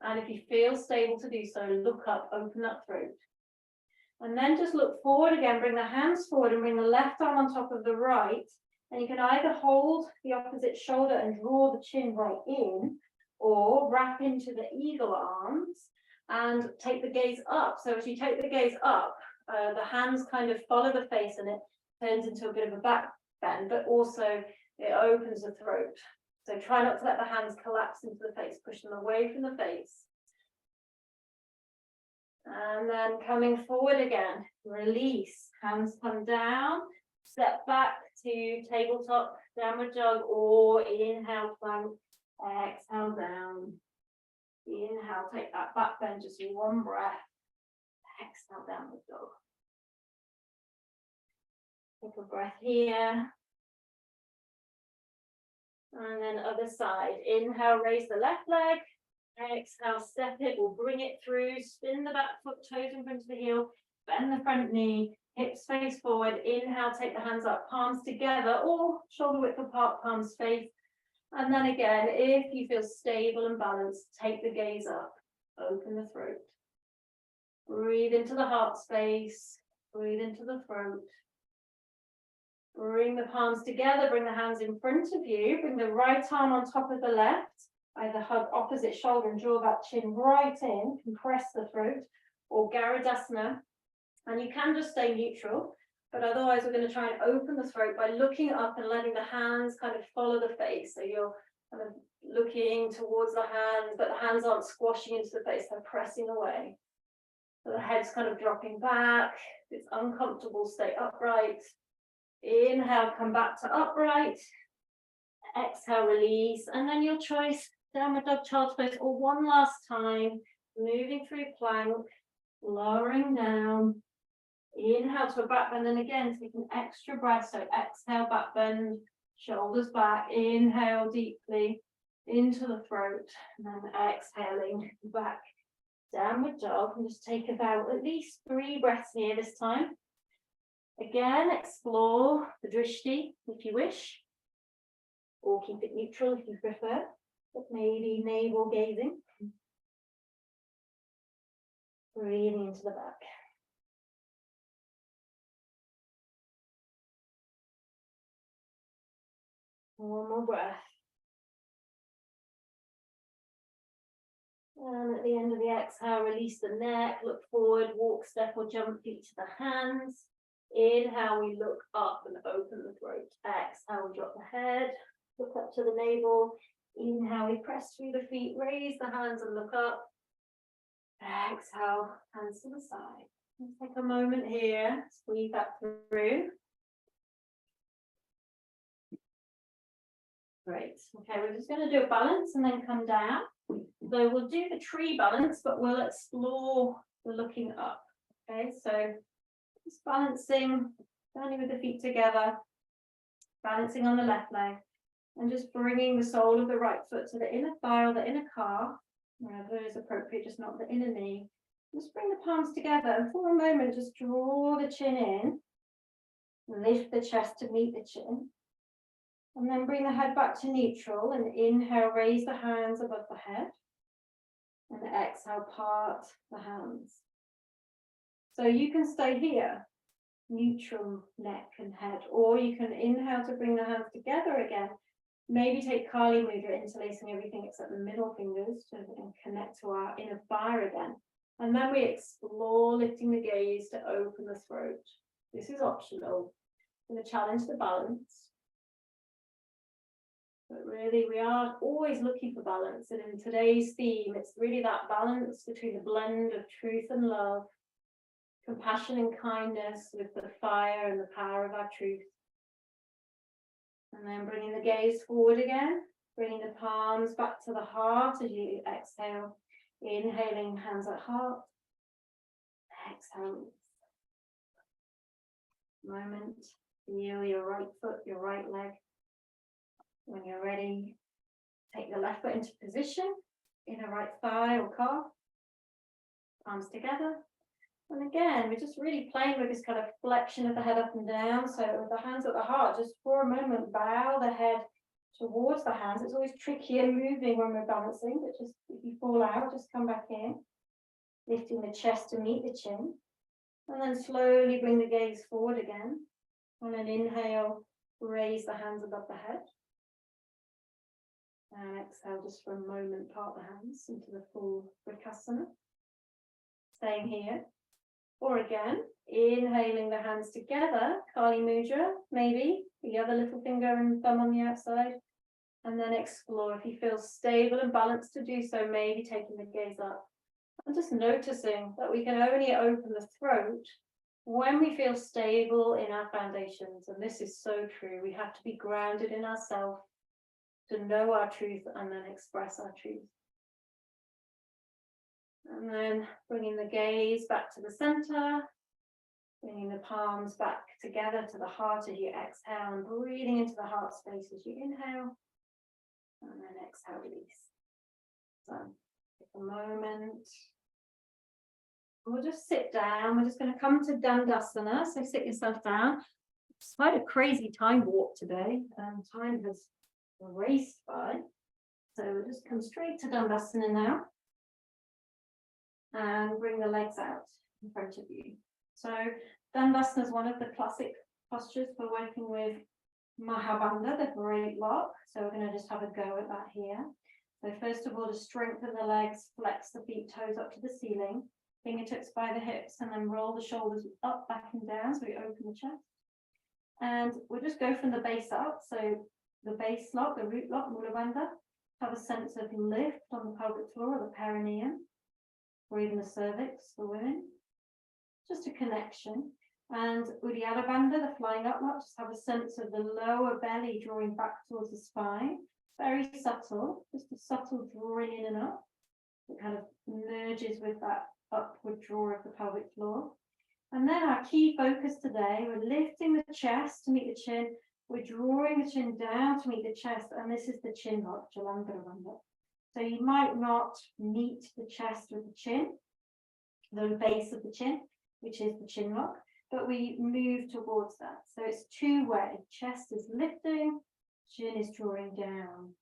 And if you feel stable to do so, look up, open that throat. And then just look forward again, bring the hands forward and bring the left arm on top of the right. And you can either hold the opposite shoulder and draw the chin right in, or wrap into the eagle arms and take the gaze up. So as you take the gaze up, the hands kind of follow the face and it turns into a bit of a back bend, but also it opens the throat. So try not to let the hands collapse into the face, push them away from the face. And then coming forward again, release, hands come down, step back to tabletop, downward dog, or inhale, plank, exhale down. Inhale, take that back bend, just one breath. Exhale, downward dog. Take a breath here. And then other side. Inhale, raise the left leg. Exhale, step it, we'll bring it through. Spin the back foot, toes in front of the heel. Bend the front knee, hips face forward. Inhale, take the hands up, palms together, or shoulder width apart, palms face. And then again, if you feel stable and balanced, take the gaze up, open the throat. Breathe into the heart space, breathe into the throat. Bring the palms together, bring the hands in front of you, bring the right arm on top of the left, either hug opposite shoulder and draw that chin right in, compress the throat, or Garudasana. And you can just stay neutral, but otherwise we're going to try and open the throat by looking up and letting the hands kind of follow the face. So you're kind of looking towards the hands, but the hands aren't squashing into the face, they're pressing away. So the head's kind of dropping back. If it's uncomfortable, stay upright. Inhale, come back to upright. Exhale, release. And then your choice, downward dog, child's pose, or one last time, moving through plank, lowering down. Inhale to a back bend, and again, take an extra breath. So exhale, back bend, shoulders back. Inhale deeply into the throat, and then exhaling back. Downward dog, and just take about at least 3 breaths here this time. Again, explore the drishti if you wish, or keep it neutral if you prefer, but maybe navel gazing. Breathing into the back. One more breath. And at the end of the exhale, release the neck, look forward, walk, step or jump feet to the hands. Inhale, we look up and open the throat. Exhale, we drop the head, look up to the navel. Inhale, we press through the feet, raise the hands and look up. Exhale, hands to the side. Let's take a moment here, squeeze that through. Great. Okay, we're just going to do a balance and then come down. So we'll do the tree balance, but we'll explore the looking up. Okay, so just balancing, standing with the feet together, balancing on the left leg, and just bringing the sole of the right foot to the inner thigh or the inner calf, wherever is appropriate, just not the inner knee. Just bring the palms together, and for a moment, just draw the chin in, lift the chest to meet the chin. And then bring the head back to neutral and inhale, raise the hands above the head. And exhale, part the hands. So you can stay here, neutral neck and head, or you can inhale to bring the hands together again. Maybe take Kali Mudra, interlacing everything except the middle fingers and connect to our inner fire again. And then we explore lifting the gaze to open the throat. This is optional. I'm going to challenge the balance. But really, we are always looking for balance. And in today's theme, it's really that balance between the blend of truth and love, compassion and kindness with the fire and the power of our truth. And then bringing the gaze forward again, bringing the palms back to the heart as you exhale. Inhaling, hands at heart. Exhale. Moment, feel your right foot, your right leg. When you're ready, take the left foot into position, inner right thigh or calf, palms together. And again, we're just really playing with this kind of flexion of the head up and down. So with the hands at the heart, just for a moment, bow the head towards the hands. It's always tricky and moving when we're balancing, but just if you fall out, just come back in, lifting the chest to meet the chin. And then slowly bring the gaze forward again. On an inhale, raise the hands above the head. And exhale, just for a moment, part the hands into the full Vrikasana. Staying here. Or again, inhaling the hands together, Kali Mudra, maybe, the other little finger and thumb on the outside. And then explore, if you feel stable and balanced to do so, maybe taking the gaze up. And just noticing that we can only open the throat when we feel stable in our foundations. And this is so true. We have to be grounded in ourselves to know our truth and then express our truth. And then bringing the gaze back to the center, bringing the palms back together to the heart as you exhale and breathing into the heart space as you inhale. And then exhale, release. So take a moment. We'll just sit down. We're just going to come to Dandasana. So sit yourself down. It's quite a crazy time warp today. Time has raced by. So we'll just come straight to Dandasana now. And bring the legs out in front of you. So Dandasana is one of the classic postures for working with Mahabandha, the great lock. So we're going to just have a go at that here. So first of all, to strengthen the legs, flex the feet, toes up to the ceiling, fingertips by the hips, and then roll the shoulders up, back and down. So we open the chest. And we'll just go from the base up. So the base lock, the root lock, Mula Bandha, have a sense of lift on the pelvic floor or the perineum, or even the cervix for women. Just a connection. And Uddiyana Bandha, the flying up lock, just have a sense of the lower belly drawing back towards the spine. Very subtle, just a subtle drawing in and up. It kind of merges with that upward draw of the pelvic floor. And then our key focus today, we're lifting the chest to meet the chin. We're drawing the chin down to meet the chest. And this is the chin lock, Jalandhara Bandha. So you might not meet the chest with the chin, the base of the chin, which is the chin lock, but we move towards that. So it's two-way. Chest is lifting, chin is drawing down.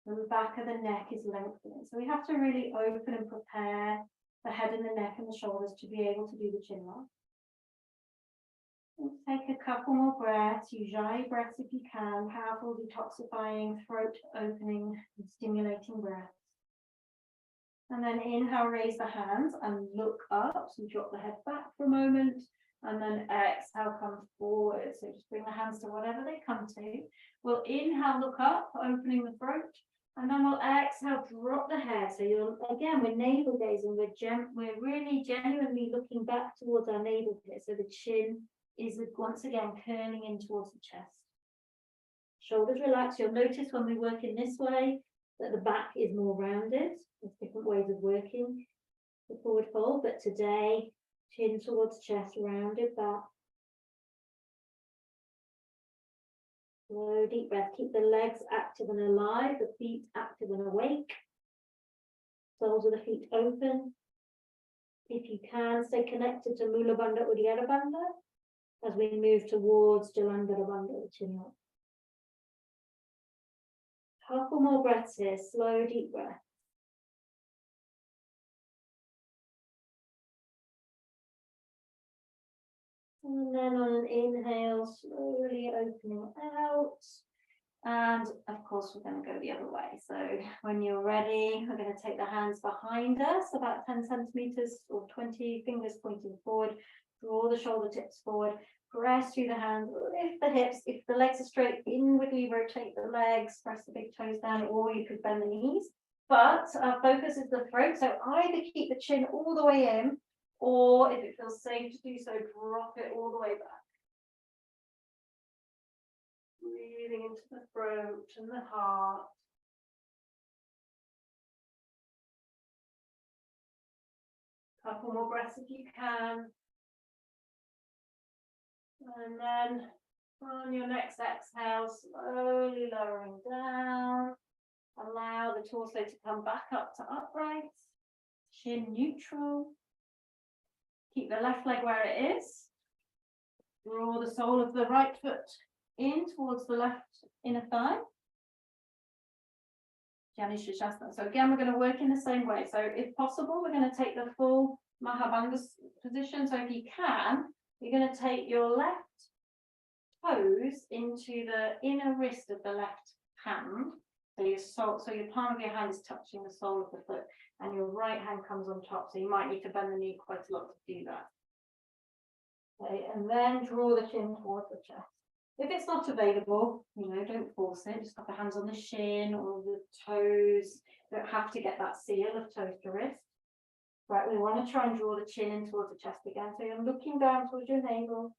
The back of the neck is lengthening. So we have to really open and prepare the head and the neck and the shoulders to be able to do the chin lock. Take a couple more breaths, ujayi breaths if you can, powerful detoxifying, throat opening and stimulating breaths. And then inhale, raise the hands and look up. So drop the head back for a moment. And then exhale, come forward. So just bring the hands to whatever they come to. We'll inhale, look up, opening the throat. And then we'll exhale, drop the head. So you're, again, we're navel gazing. We're really genuinely looking back towards our navel here. So the chin is once again curling in towards the chest. Shoulders relax. You'll notice when we work in this way that the back is more rounded. There's different ways of working the forward fold, but today, chin towards chest, rounded back. Slow, deep breath. Keep the legs active and alive, the feet active and awake. Soles of the feet open. If you can, stay connected to Mula Bandha Uddiyana Bandha as we move towards Jalandhara Bandha, the chin up. Couple more breaths here, slow, deep breath. And then on an inhale, slowly opening out. And of course, we're going to go the other way. So when you're ready, we're going to take the hands behind us, about 10 centimeters or 20 fingers pointing forward. Draw the shoulder tips forward. Press through the hands, lift the hips. If the legs are straight, inwardly rotate the legs, press the big toes down, or you could bend the knees. But our focus is the throat. So either keep the chin all the way in, or if it feels safe to do so, drop it all the way back. Breathing into the throat and the heart. Couple more breaths if you can. And then on your next exhale, slowly lowering down. Allow the torso to come back up to upright. Chin neutral. Keep the left leg where it is. Draw the sole of the right foot in towards the left inner thigh. Jani Shishasana. So again, we're going to work in the same way. So if possible, we're going to take the full Mahabandha position. So if you can, you're going to take your left toes into the inner wrist of the left hand. So your palm of your hand is touching the sole of the foot, and your right hand comes on top. So you might need to bend the knee quite a lot to do that. Okay, and then draw the chin towards the chest. If it's not available, don't force it. Just have the hands on the shin or the toes. You don't have to get that seal of toes to wrist. Right, we want to try and draw the chin in towards the chest again. So you're looking down towards your navel.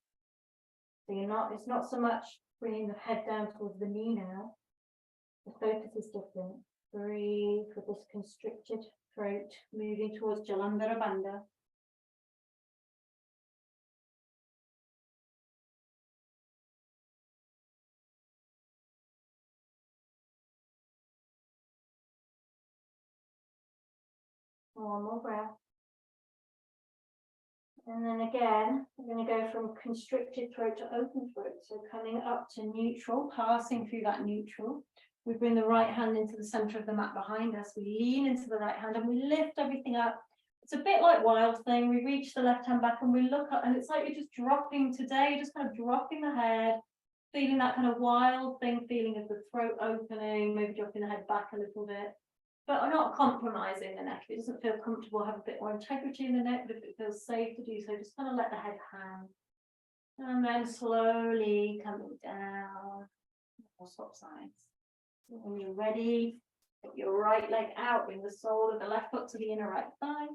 So it's not so much bringing the head down towards the knee now. The focus is different. Breathe with this constricted throat, moving towards Jalandhara Bandha. One more breath. And then again, we're going to go from constricted throat to open throat. So coming up to neutral, passing through that neutral. We bring the right hand into the center of the mat behind us. We lean into the right hand and we lift everything up. It's a bit like wild thing. We reach the left hand back and we look up, and it's like you're just dropping today, you're just kind of dropping the head, feeling that kind of wild thing, feeling of the throat opening, maybe dropping the head back a little bit. But I'm not compromising the neck. If it doesn't feel comfortable, have a bit more integrity in the neck, but if it feels safe to do so, just kind of let the head hang. And then slowly coming down, or swap sides. When you're ready, put your right leg out, bring the sole of the left foot to the inner right thigh,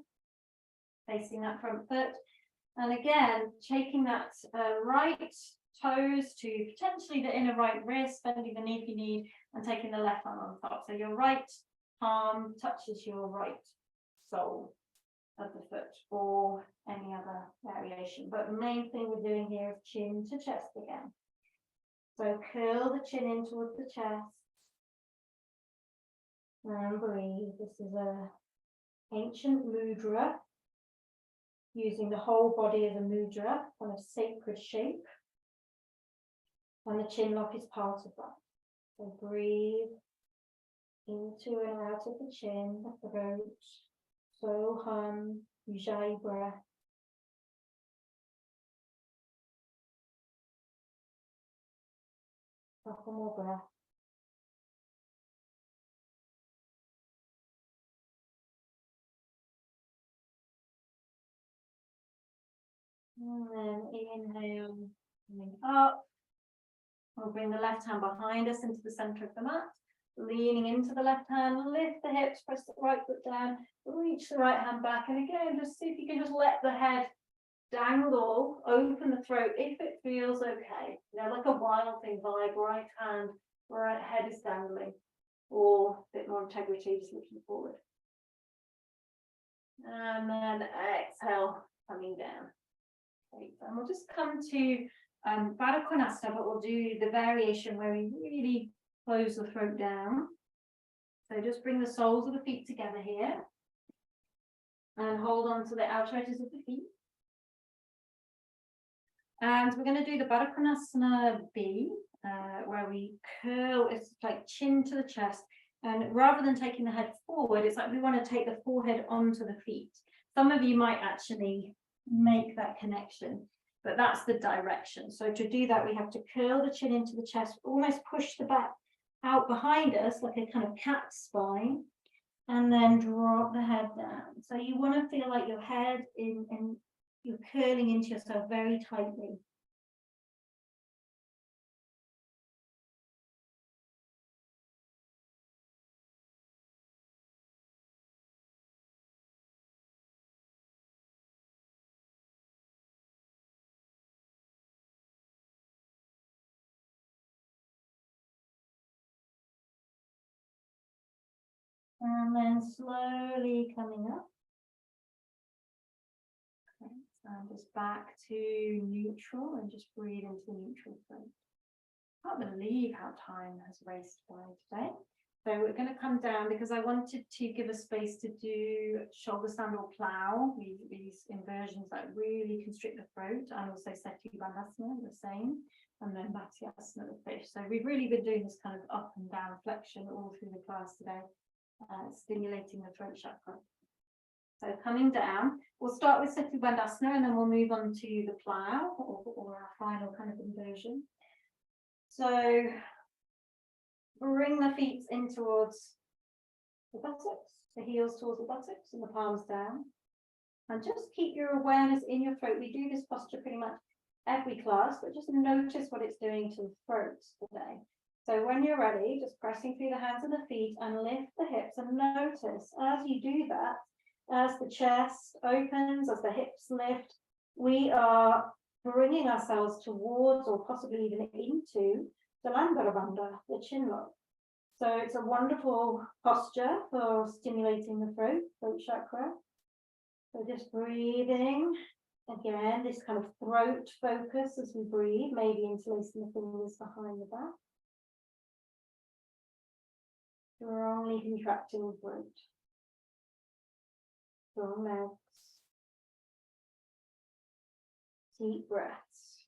facing that front foot. And again, taking that right toes to potentially the inner right wrist, bending the knee if you need, and taking the left arm on top. So your right palm touches your right sole of the foot, or any other variation. But the main thing we're doing here is chin to chest again. So curl the chin in towards the chest. And breathe. This is a ancient mudra, using the whole body as a mudra, kind of sacred shape. And the chin lock is part of that. So breathe into and out of the chin, the throat. So hum, ujayi breath. Couple more breaths. And then inhale, coming up. We'll bring the left hand behind us into the center of the mat. Leaning into the left hand, lift the hips, press the right foot down, reach the right hand back. And again, just see if you can just let the head dangle, open the throat if it feels okay. You know, like a wild thing vibe, right hand, right head is dangling, or a bit more integrity, just looking forward. And then exhale, coming down. Okay, and we'll just come to Baddha Konasana, but we'll do the variation where we really close the throat down. So just bring the soles of the feet together here and hold on to the outer edges of the feet. And we're going to do the Baddha Konasana B, where we curl, it's like chin to the chest. And rather than taking the head forward, it's like we want to take the forehead onto the feet. Some of you might actually make that connection, but that's the direction. So to do that, we have to curl the chin into the chest, almost push the back out behind us like a kind of cat spine, and then drop the head down. So you want to feel like your head and you're curling into yourself very tightly. And then slowly coming up. Okay, so just back to neutral and just breathe into the neutral throat. I can't believe how time has raced by today. So we're going to come down because I wanted to give a space to do shoulder stand or plough, these inversions that really constrict the throat, and also Seti Bandhasana, the same, and then Matsyasana, the fish. So we've really been doing this kind of up and down flexion all through the class today. Stimulating the throat chakra. So coming down, we'll start with Seti Bandhasana and then we'll move on to the plough or our final kind of inversion. So bring the feet in towards the buttocks, the heels towards the buttocks and the palms down. And just keep your awareness in your throat. We do this posture pretty much every class, but just notice what it's doing to the throat today. So when you're ready, just pressing through the hands and the feet and lift the hips, and notice as you do that, as the chest opens, as the hips lift, we are bringing ourselves towards or possibly even into the Landara Bandha, the chin lock. So it's a wonderful posture for stimulating the throat chakra. So just breathing. Again, this kind of throat focus as we breathe, maybe interlacing the fingers behind the back. Strongly contracting the throat. Strong legs. Deep breaths.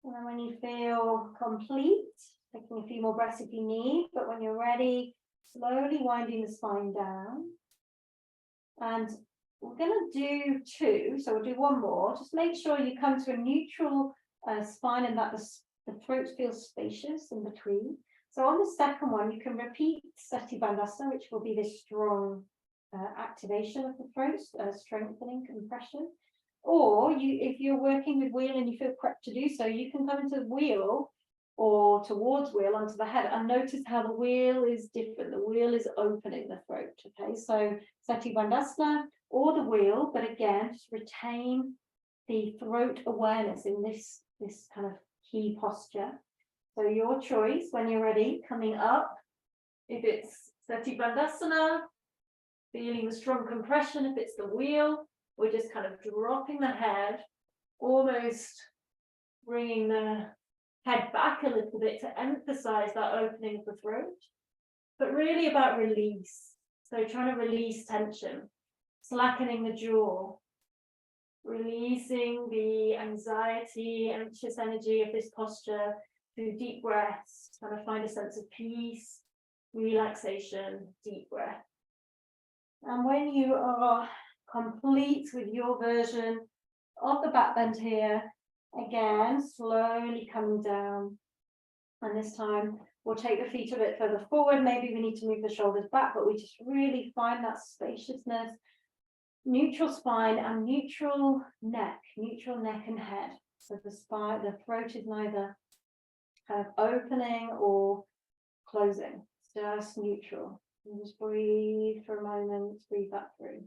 And then when you feel complete, taking a few more breaths if you need, but when you're ready, slowly winding the spine down. And we're going to do two, so we'll do one more. Just make sure you come to a neutral spine and that the throat feels spacious in between. So on the second one, you can repeat Seti Bandhasana, which will be this strong activation of the throat, strengthening, compression. Or if you're working with wheel and you feel prepped to do so, you can come into the wheel or towards wheel onto the head and notice how the wheel is different. The wheel is opening the throat. Okay, so Seti Bandhasana or the wheel, but again, just retain the throat awareness in this kind of key posture. So your choice when you're ready, coming up, if it's Seti Bandhasana, feeling the strong compression, if it's the wheel, we're just kind of dropping the head, almost bringing the head back a little bit to emphasize that opening of the throat, but really about release. So trying to release tension, slackening the jaw, releasing the anxiety, anxious energy of this posture through deep breaths, trying to find a sense of peace, relaxation, deep breath. And when you are complete with your version of the back bend here, Again, slowly coming down. And this time we'll take the feet a bit further forward. Maybe we need to move the shoulders back, but we just really find that spaciousness, neutral spine and neutral neck and head. So the spine, the throat is neither kind of opening or closing, just neutral. And just breathe for a moment, breathe that through.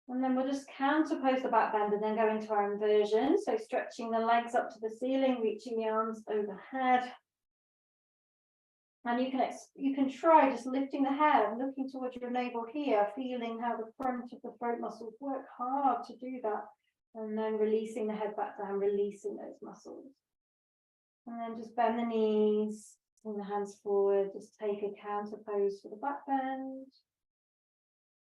And then we'll just counterpose the back bend and then go into our inversion. So stretching the legs up to the ceiling, reaching the arms overhead. And you can try just lifting the head, looking towards your navel here, feeling how the front of the throat muscles work hard to do that. And then releasing the head back down, releasing those muscles. And then just bend the knees, bring the hands forward, just take a counter pose for the back bend.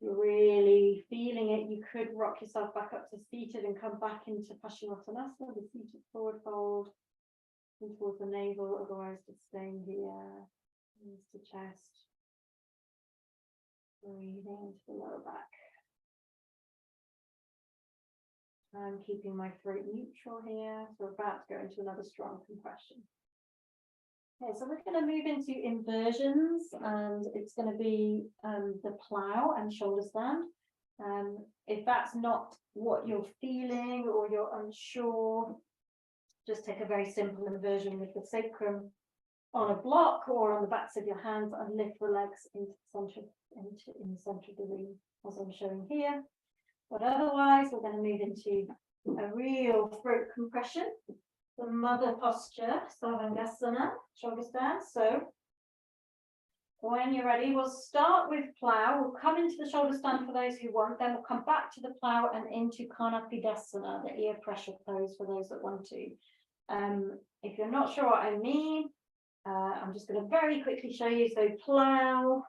You're really feeling it. You could rock yourself back up to seated and come back into Paschimottanasana, the seated forward fold, and towards the navel, otherwise just staying here, knees to chest, breathing into the lower back. I'm keeping my throat neutral here, so we're about to go into another strong compression. Okay, so we're going to move into inversions, and it's going to be the plough and shoulder stand. If that's not what you're feeling or you're unsure, just take a very simple inversion with the sacrum on a block or on the backs of your hands and lift the legs into the center, in the center of the room, as I'm showing here. But otherwise, we're going to move into a real throat compression. The mother posture, Savangasana, shoulder stand. So when you're ready, we'll start with plough. We'll come into the shoulder stand for those who want. Then we'll come back to the plough and into Kanapidasana, the ear pressure pose for those that want to. If you're not sure what I mean, I'm just going to very quickly show you. So plough,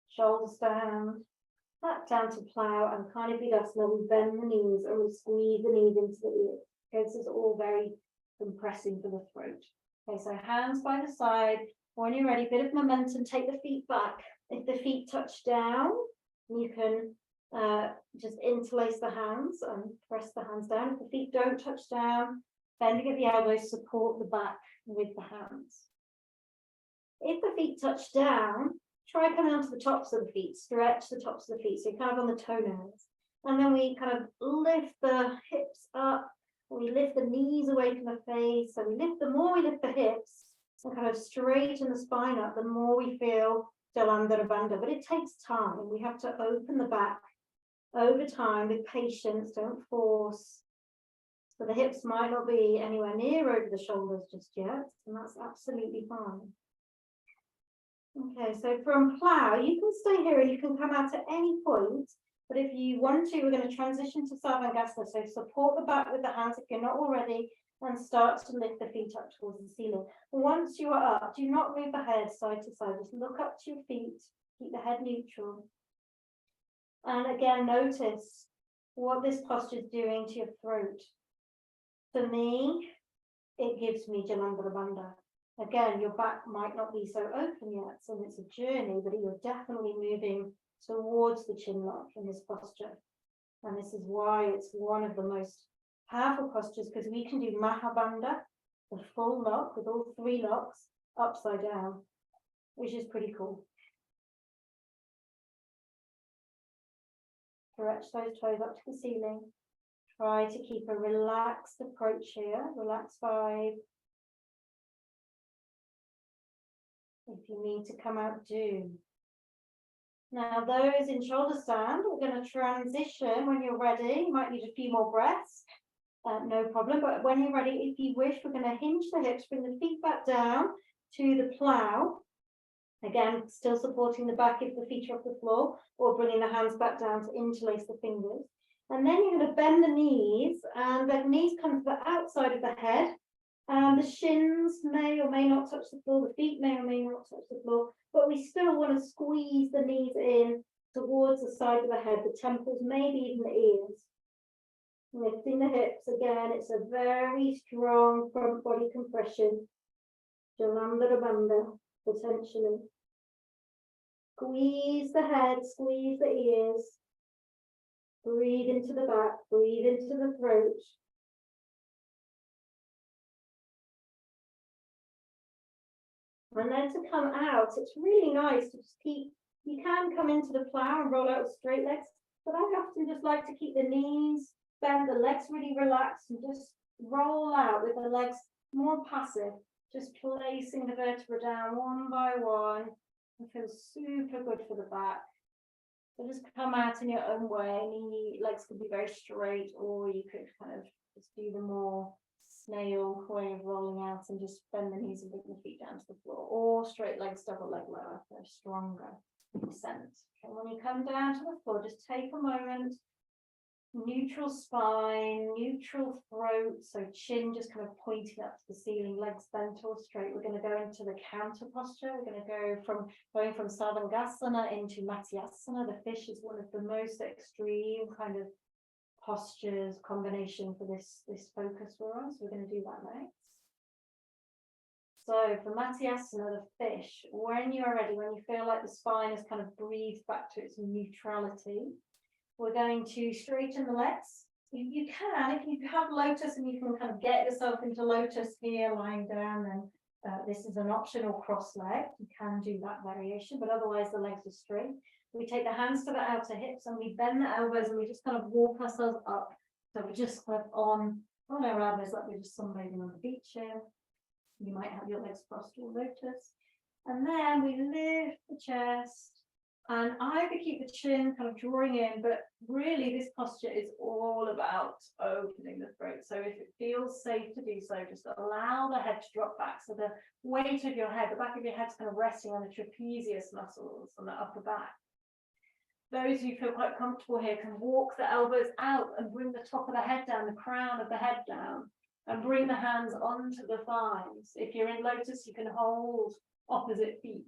shoulder stand, back down to plough, and Kanapidasana. We bend the knees and we squeeze the knees into the ear. Okay, this is all very compressing for the throat. Okay, so hands by the side. When you're ready, bit of momentum, take the feet back. If the feet touch down, you can just interlace the hands and press the hands down. If the feet don't touch down, bending at the elbows, support the back with the hands. If the feet touch down, try coming onto the tops of the feet, stretch the tops of the feet, so you're kind of on the toenails. And then we kind of lift the hips up, we lift the knees away from the face, so the more we lift the hips and kind of straighten the spine up, the more we feel Jalandhara Bandha. But it takes time. We have to open the back over time with patience, don't force. So the hips might not be anywhere near over the shoulders just yet, and that's absolutely fine. Okay, so from plough, you can stay here and you can come out at any point. But if you want to, we're going to transition to Savangasana. So support the back with the hands if you're not already, and start to lift the feet up towards the ceiling. Once you are up, do not move the head side to side. Just look up to your feet. Keep the head neutral. And again, notice what this posture is doing to your throat. For me, it gives me Jalandhara Bandha. Again, your back might not be so open yet, so it's a journey, but you're definitely moving towards the chin lock in this posture. And this is why it's one of the most powerful postures, because we can do Mahabandha, the full lock with all three locks, upside down, which is pretty cool. Stretch those toes up to the ceiling. Try to keep a relaxed approach here, relaxed vibe. If you need to come out, do. Now, those in shoulder stand, we're going to transition when you're ready. You might need a few more breaths, no problem. But when you're ready, if you wish, we're going to hinge the hips, bring the feet back down to the plough. Again, still supporting the back if the feet are off the floor, or bringing the hands back down to interlace the fingers. And then you're going to bend the knees, and the knees come to the outside of the head. The shins may or may not touch the floor, the feet may or may not touch the floor, but we still want to squeeze the knees in towards the side of the head, the temples, maybe even the ears. Lifting the hips, again, it's a very strong front body compression. Jalandhara Bandha, potentially. Squeeze the head, squeeze the ears. Breathe into the back, breathe into the throat. And then to come out, it's really nice to just keep, you can come into the plough and roll out with straight legs, but I often just like to keep the knees bent, the legs really relaxed, and just roll out with the legs more passive, just placing the vertebra down one by one. It feels super good for the back. So just come out in your own way. Legs could be very straight, or you could kind of just do the more snail way of rolling out and just bend the knees and bring the feet down to the floor, or straight legs, double leg lower, they're stronger descent. And when you come down to the floor, just take a moment, neutral spine, neutral throat, so chin just kind of pointing up to the ceiling, legs bent or straight. We're going to go into the counter posture. We're going to go from Sarvangasana into Matsyasana. The fish is one of the most extreme kind of postures combination for this focus for us. We're going to do that next. So for Matsyasana, the fish, when you're ready, when you feel like the spine has kind of breathed back to its neutrality, we're going to straighten the legs. You can, if you have lotus and you can kind of get yourself into lotus here, lying down, then this is an optional cross leg. You can do that variation, but otherwise the legs are straight. We take the hands to the outer hips and we bend the elbows and we just kind of walk ourselves up. So we're just kind of on our elbows like we're just sunbathing on the beach here. You might have your legs crossed or lotus. And then we lift the chest and either keep the chin kind of drawing in, but really this posture is all about opening the throat. So if it feels safe to do so, just allow the head to drop back. So the weight of your head, the back of your head's kind of resting on the trapezius muscles on the upper back. Those who feel quite comfortable here can walk the elbows out and bring the top of the head down, the crown of the head down, and bring the hands onto the thighs. If you're in lotus, you can hold opposite feet.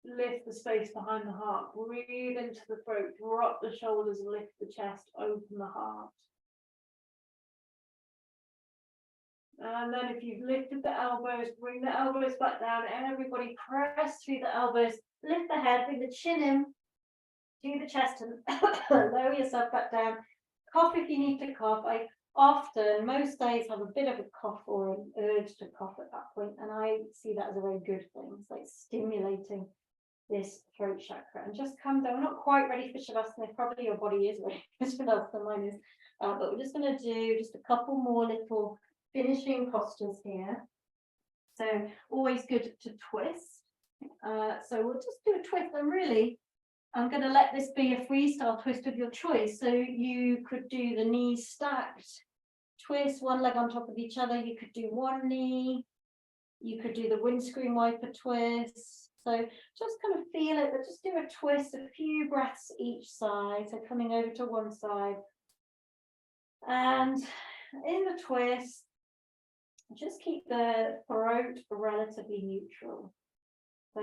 Lift the space behind the heart. Breathe into the throat. Drop the shoulders, lift the chest, open the heart. And then if you've lifted the elbows, bring the elbows back down. Everybody press through the elbows. Lift the head, bring the chin in. Do the chest and lower yourself back down. Cough if you need to cough. I often, most days, have a bit of a cough or an urge to cough at that point, and I see that as a very good thing. It's like stimulating this throat chakra. And just come down. We're not quite ready for Shavasana. Probably your body is ready for Shavasana, mine is. But we're just going to do just a couple more little finishing postures here. So always good to twist. So we'll just do a twist, and really I'm going to let this be a freestyle twist of your choice. So you could do the knees stacked, twist one leg on top of each other. You could do one knee. You could do the windscreen wiper twist. So just kind of feel it, but just do a twist, a few breaths each side. So coming over to one side. And in the twist, just keep the throat relatively neutral. So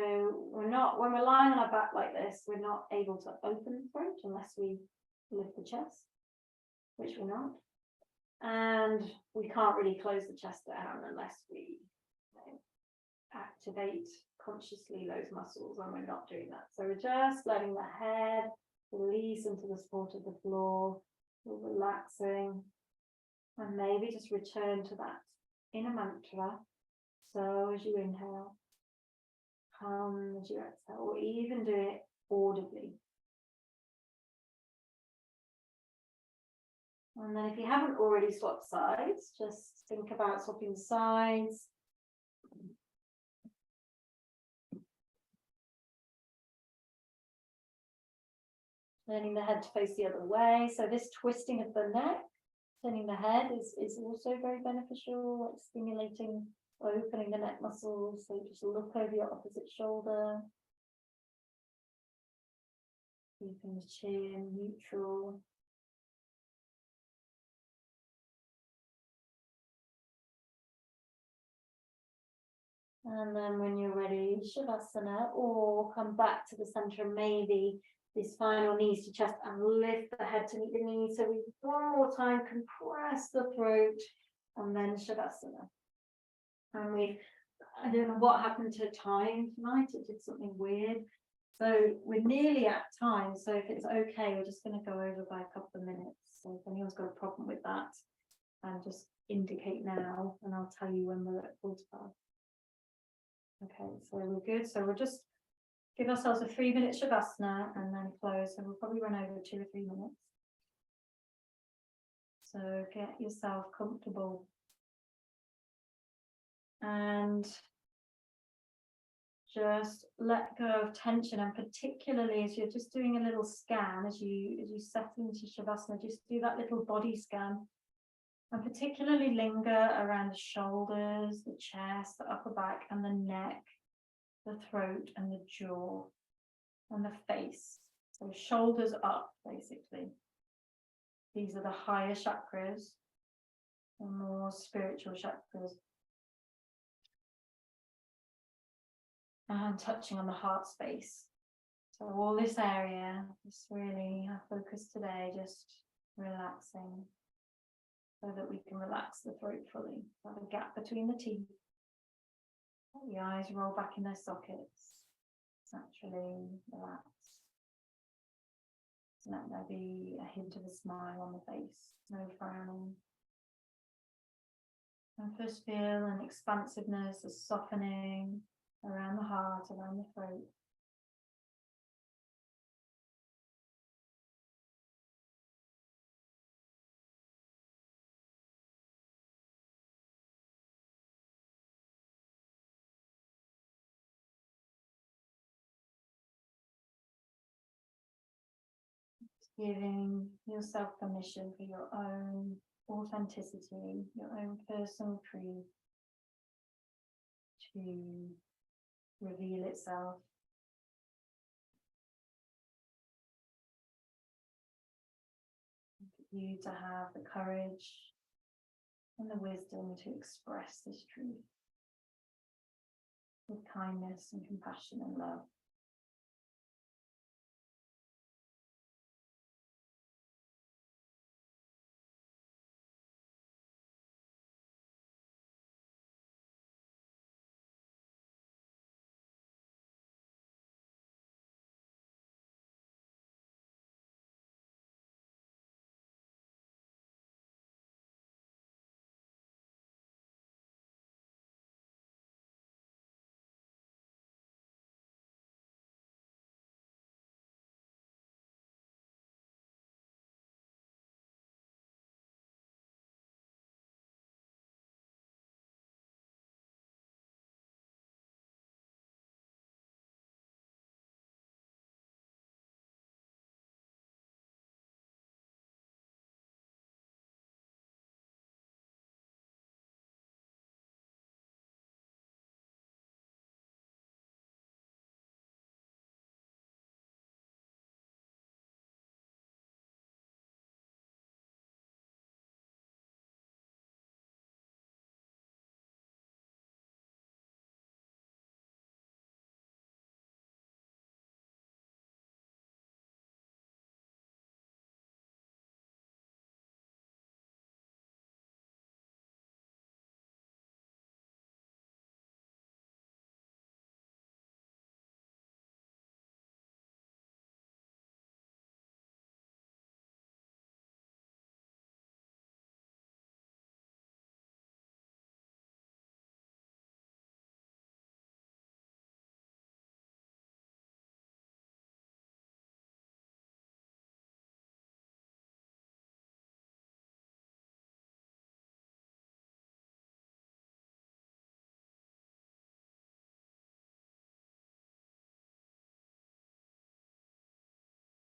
when we're lying on our back like this, we're not able to open the throat unless we lift the chest, which we're not. And we can't really close the chest down unless we activate consciously those muscles, and we're not doing that. So we're just letting the head release into the support of the floor, we're relaxing, and maybe just return to that inner mantra. So as you inhale, hum as you exhale, or even do it audibly. And then if you haven't already swapped sides, just think about swapping sides. Turning the head to face the other way. So this twisting of the neck, turning the head is also very beneficial, like stimulating, opening the neck muscles. So just look over your opposite shoulder. Keeping the chin neutral. And then when you're ready, Shavasana, or come back to the center, maybe this final knees to chest, and lift the head to meet the knees. So we one more time compress the throat, and then Shavasana. And I don't know what happened to time tonight. It did something weird. So we're nearly at time. So if it's okay, we're just going to go over by a couple of minutes. So if anyone's got a problem with that, just indicate now, and I'll tell you when we're at 45. Okay, so we're good. So we'll just give ourselves a 3-minute shavasana and then close. So we'll probably run over 2 or 3 minutes. So get yourself comfortable. And just let go of tension, and particularly as you're just doing a little scan, as you settle into Shavasana, just do that little body scan, and particularly linger around the shoulders, the chest, the upper back, and the neck, the throat, and the jaw, and the face. So shoulders up, basically. These are the higher chakras, the more spiritual chakras. And touching on the heart space. So all this area is really our focus today, just relaxing so that we can relax the throat fully. Have a gap between the teeth. Let the eyes roll back in their sockets. Naturally relax. Let there be a hint of a smile on the face, no frowning. And first feel an expansiveness, a softening around the heart, around the throat. Giving yourself permission for your own authenticity, your own personal truth to reveal itself. For you to have the courage and the wisdom to express this truth with kindness and compassion and love.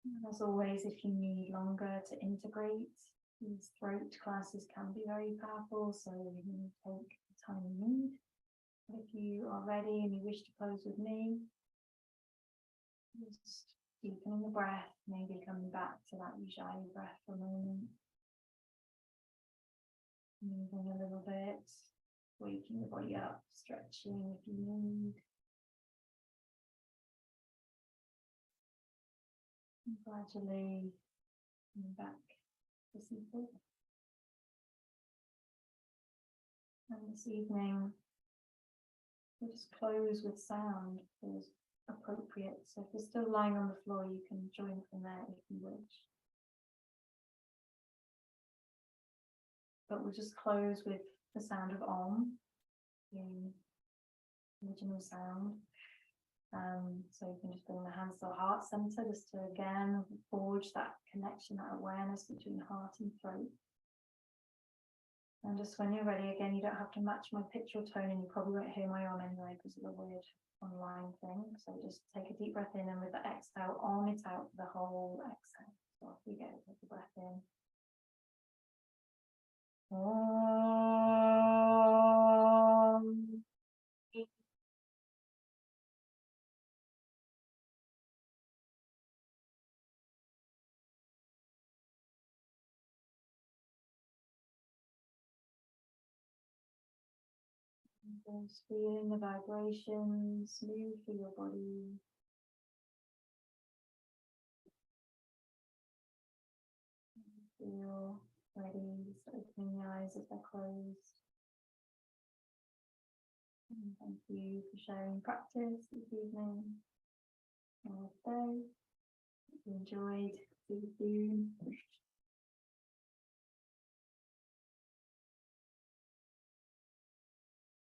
And as always, if you need longer to integrate, these throat classes can be very powerful, so you take the time you need. But if you are ready and you wish to close with me, just deepening the breath, maybe coming back to that ujayi breath for a moment. Moving a little bit, waking the body up, stretching if you need. And gradually coming back to seated. And this evening, we'll just close with sound, because appropriate. So if you're still lying on the floor, you can join from there if you wish. But we'll just close with the sound of Om, the original sound. So you can just bring the hands to the heart center, just to again forge that connection, that awareness between heart and throat. And just when you're ready, again, you don't have to match my pitch or tone, and you probably won't hear my Om anyway because of the weird online thing. So just take a deep breath in, and with the exhale, Om it out for the whole exhale. So off you go, take a breath in. Om. Just feeling the vibrations move through your body. Feel ready, just opening the eyes if they're closed. And thank you for sharing practice this evening. Namaste. If you enjoyed, see you soon.